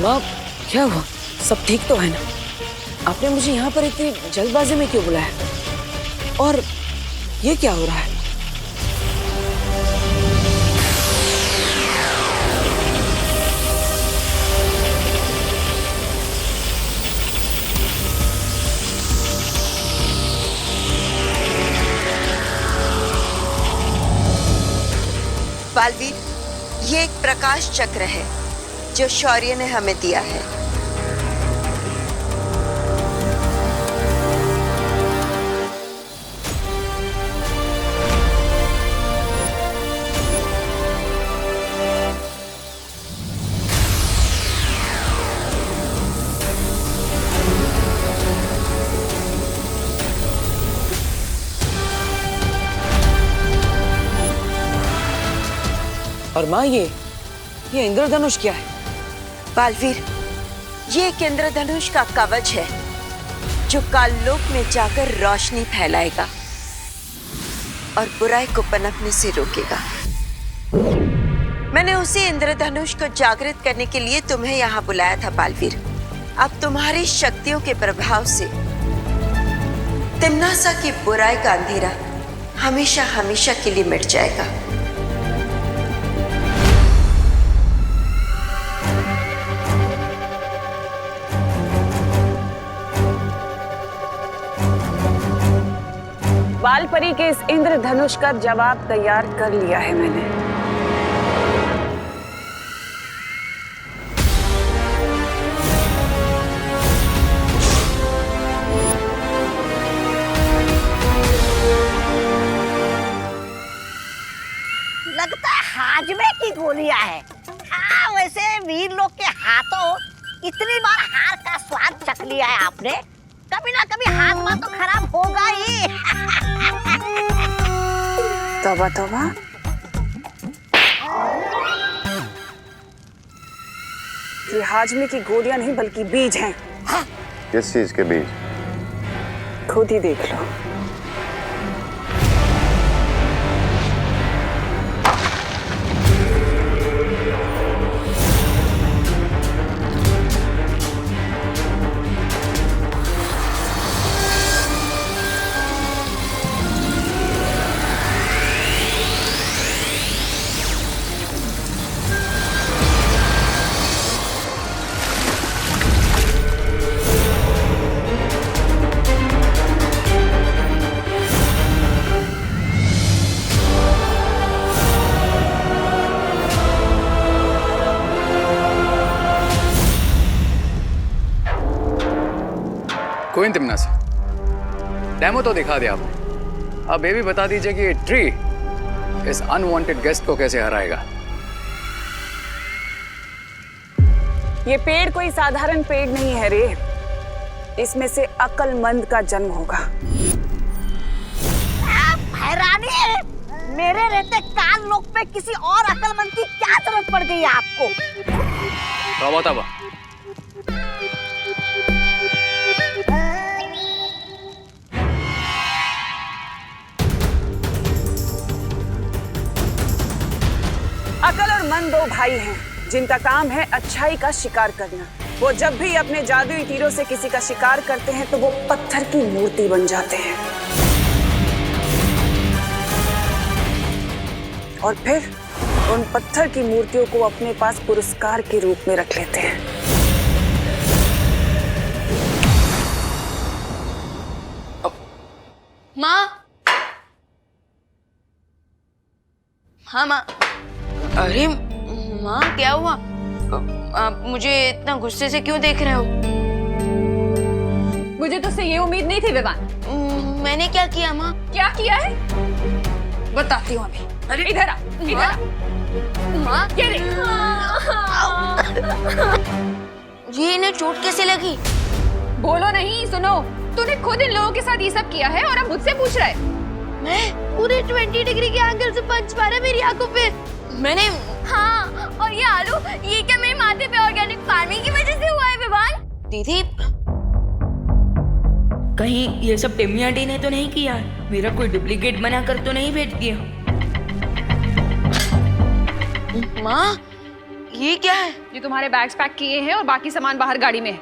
Speaker 4: माँ क्या हुआ? सब ठीक तो है ना? आपने मुझे यहाँ पर इतनी जल्दबाजी में क्यों बुलाया? और ये क्या हो रहा है?
Speaker 2: बालवीर, ये एक प्रकाश चक्र है जो शौर्य ने हमें दिया है।
Speaker 4: और माँ ये इंद्रधनुष क्या है?
Speaker 2: बालवीर, ये एक इंद्रधनुष का कवच है जो काललोक में जाकर रोशनी फैलाएगा और बुराई को पनपने से रोकेगा। मैंने उसी इंद्रधनुष को जागृत करने के लिए तुम्हें यहाँ बुलाया था बालवीर। अब तुम्हारी शक्तियों के प्रभाव से तिम्नासा की बुराई का अंधेरा हमेशा हमेशा के लिए मिट जाएगा।
Speaker 7: बालपरी के इस इंद्रधनुष का जवाब तैयार कर लिया है मैंने।
Speaker 5: लगता है हाजमे की गोलियां है। हाँ, वैसे वीर लोग के हाथों इतनी बार हार का स्वाद चख लिया है आपने, कभी ना कभी हाजमा तो खराब होगा ही।
Speaker 7: तौबा तौबा, ये हाजमे की गोलियां नहीं बल्कि बीज हैं।
Speaker 6: किस चीज के बीज?
Speaker 7: खुद ही देख लो।
Speaker 18: क्वीन तिम्नासा, डेमो तो दिखा दिया आपने, अब ये भी बता दीजिए कि ट्री इस अनवांटेड गेस्ट को कैसे हराएगा।
Speaker 7: ये पेड़ कोई साधारण पेड़ नहीं है रे, इसमें से अक्लमंद का जन्म होगा।
Speaker 5: हैरानी है, मेरे रहते काल लोक पे किसी और अक्लमंद की क्या जरूरत पड़ गई है आपको?
Speaker 18: तौबा तौबा,
Speaker 7: अकल और मन दो भाई हैं जिनका काम है अच्छाई का शिकार करना। वो जब भी अपने जादुई तीरों से किसी का शिकार करते हैं तो वो पत्थर की मूर्ति बन जाते हैं और फिर उन पत्थर की मूर्तियों को अपने पास पुरस्कार के रूप में रख लेते हैं।
Speaker 12: माँ, हाँ माँ। अरे माँ, क्या हुआ? आप मुझे इतना गुस्से से क्यों देख रहे हो?
Speaker 3: मुझे तुझसे ये उम्मीद नहीं थी विवान।
Speaker 12: मैंने क्या किया माँ?
Speaker 3: क्या किया है बताती हूँ अभी। अरे इधर आ, इधर आ।
Speaker 12: माँ,
Speaker 3: ये देख।
Speaker 12: ये इन्हें चोट कैसे लगी?
Speaker 3: बोलो नहीं, सुनो। तूने खुद इन लोगों के साथ ये सब किया है और अब मुझसे पूछ रहा है?
Speaker 12: मैं पूरे 20 डिग्री के एंगल से पंच मारा मेरी आंखों पे। मैंने
Speaker 1: हाँ, और ये आलू, ये क्या मेरे माथे पे ऑर्गेनिक फार्मिंग की वजह से हुआ है विवान?
Speaker 12: दीदी,
Speaker 19: कहीं ये सब टिम्मी आंटी ने तो नहीं किया? मेरा कोई डुप्लीकेट बना कर तो नहीं भेज दिया?
Speaker 12: माँ, ये क्या है?
Speaker 3: ये तुम्हारे बैग्स पैक किए हैं और बाकी सामान बाहर गाड़ी में है।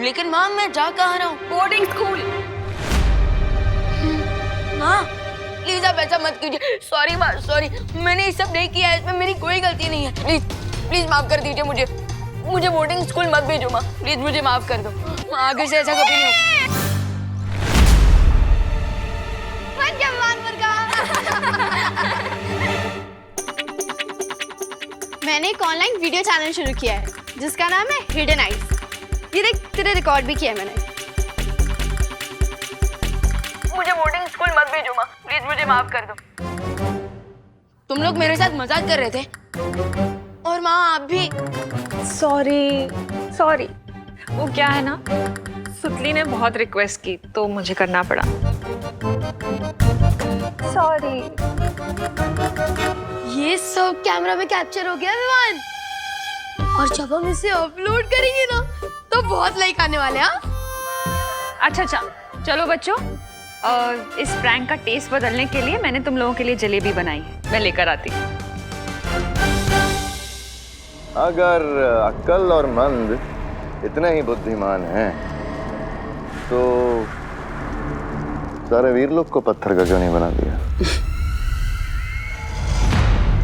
Speaker 12: लेकिन माँ, मैं जा कहाँ रहा हूँ?
Speaker 3: Boarding school.
Speaker 12: माँ, प्लीज आप ऐसा मत कीजिए। सॉरी माँ, सॉरी। मैंने ये सब नहीं किया है, इसमें मेरी कोई गलती नहीं है। प्लीज प्लीज माफ कर दीजिए मुझे। मुझे बोर्डिंग स्कूल मत भेजो माँ, प्लीज मुझे माफ कर दो। माँ, आगे से ऐसा कभी नहीं हो।
Speaker 9: मैंने एक ऑनलाइन वीडियो चैनल शुरू किया है जिसका नाम है हिडन आइज। ये देख, तेरे रिकॉर्ड भी किया है मैंने।
Speaker 12: मुझे बोर्डिंग स्कूल मत भेजो माँ, प्लीज मुझे माफ कर दो। तुम लोग मेरे साथ मजाक कर रहे थे और माँ आप भी।
Speaker 3: सॉरी। वो क्या है ना, सुतली ने बहुत रिक्वेस्ट की तो मुझे करना पड़ा। सॉरी।
Speaker 9: ये सब कैमरा में कैप्चर हो गया विवान, और जब हम इसे अपलोड करेंगे ना तो बहुत लाइक आने वाले हैं।
Speaker 3: अच्छा, चलो बच्चों, इस प्रैंक का टेस्ट बदलने के लिए मैंने तुम लोगों के लिए जलेबी बनाई है, मैं लेकर आती हूँ।
Speaker 6: अगर अक्ल और मंद इतने ही बुद्धिमान हैं तो सारे वीर लोग को पत्थर का क्यों नहीं बना दिया?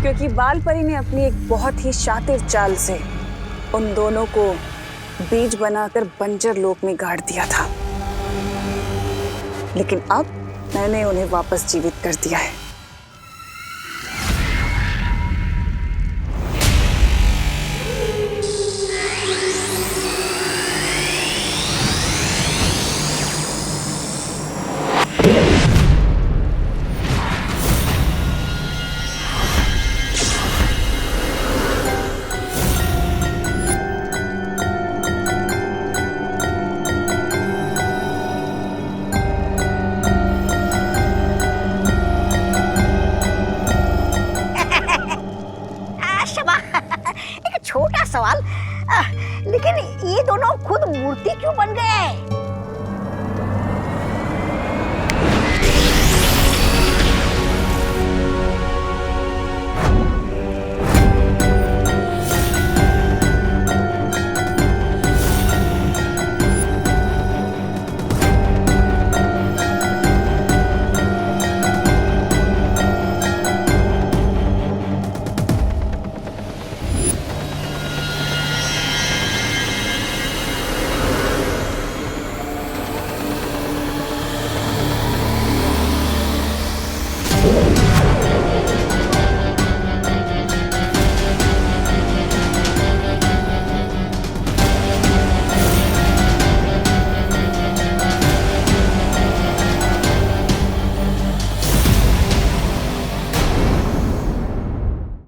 Speaker 7: क्योंकि बाल परी ने अपनी एक बहुत ही शातिर चाल से उन दोनों को बीज बनाकर बंजर लोक में गाड़ दिया था, लेकिन अब मैंने उन्हें वापस जीवित कर दिया है।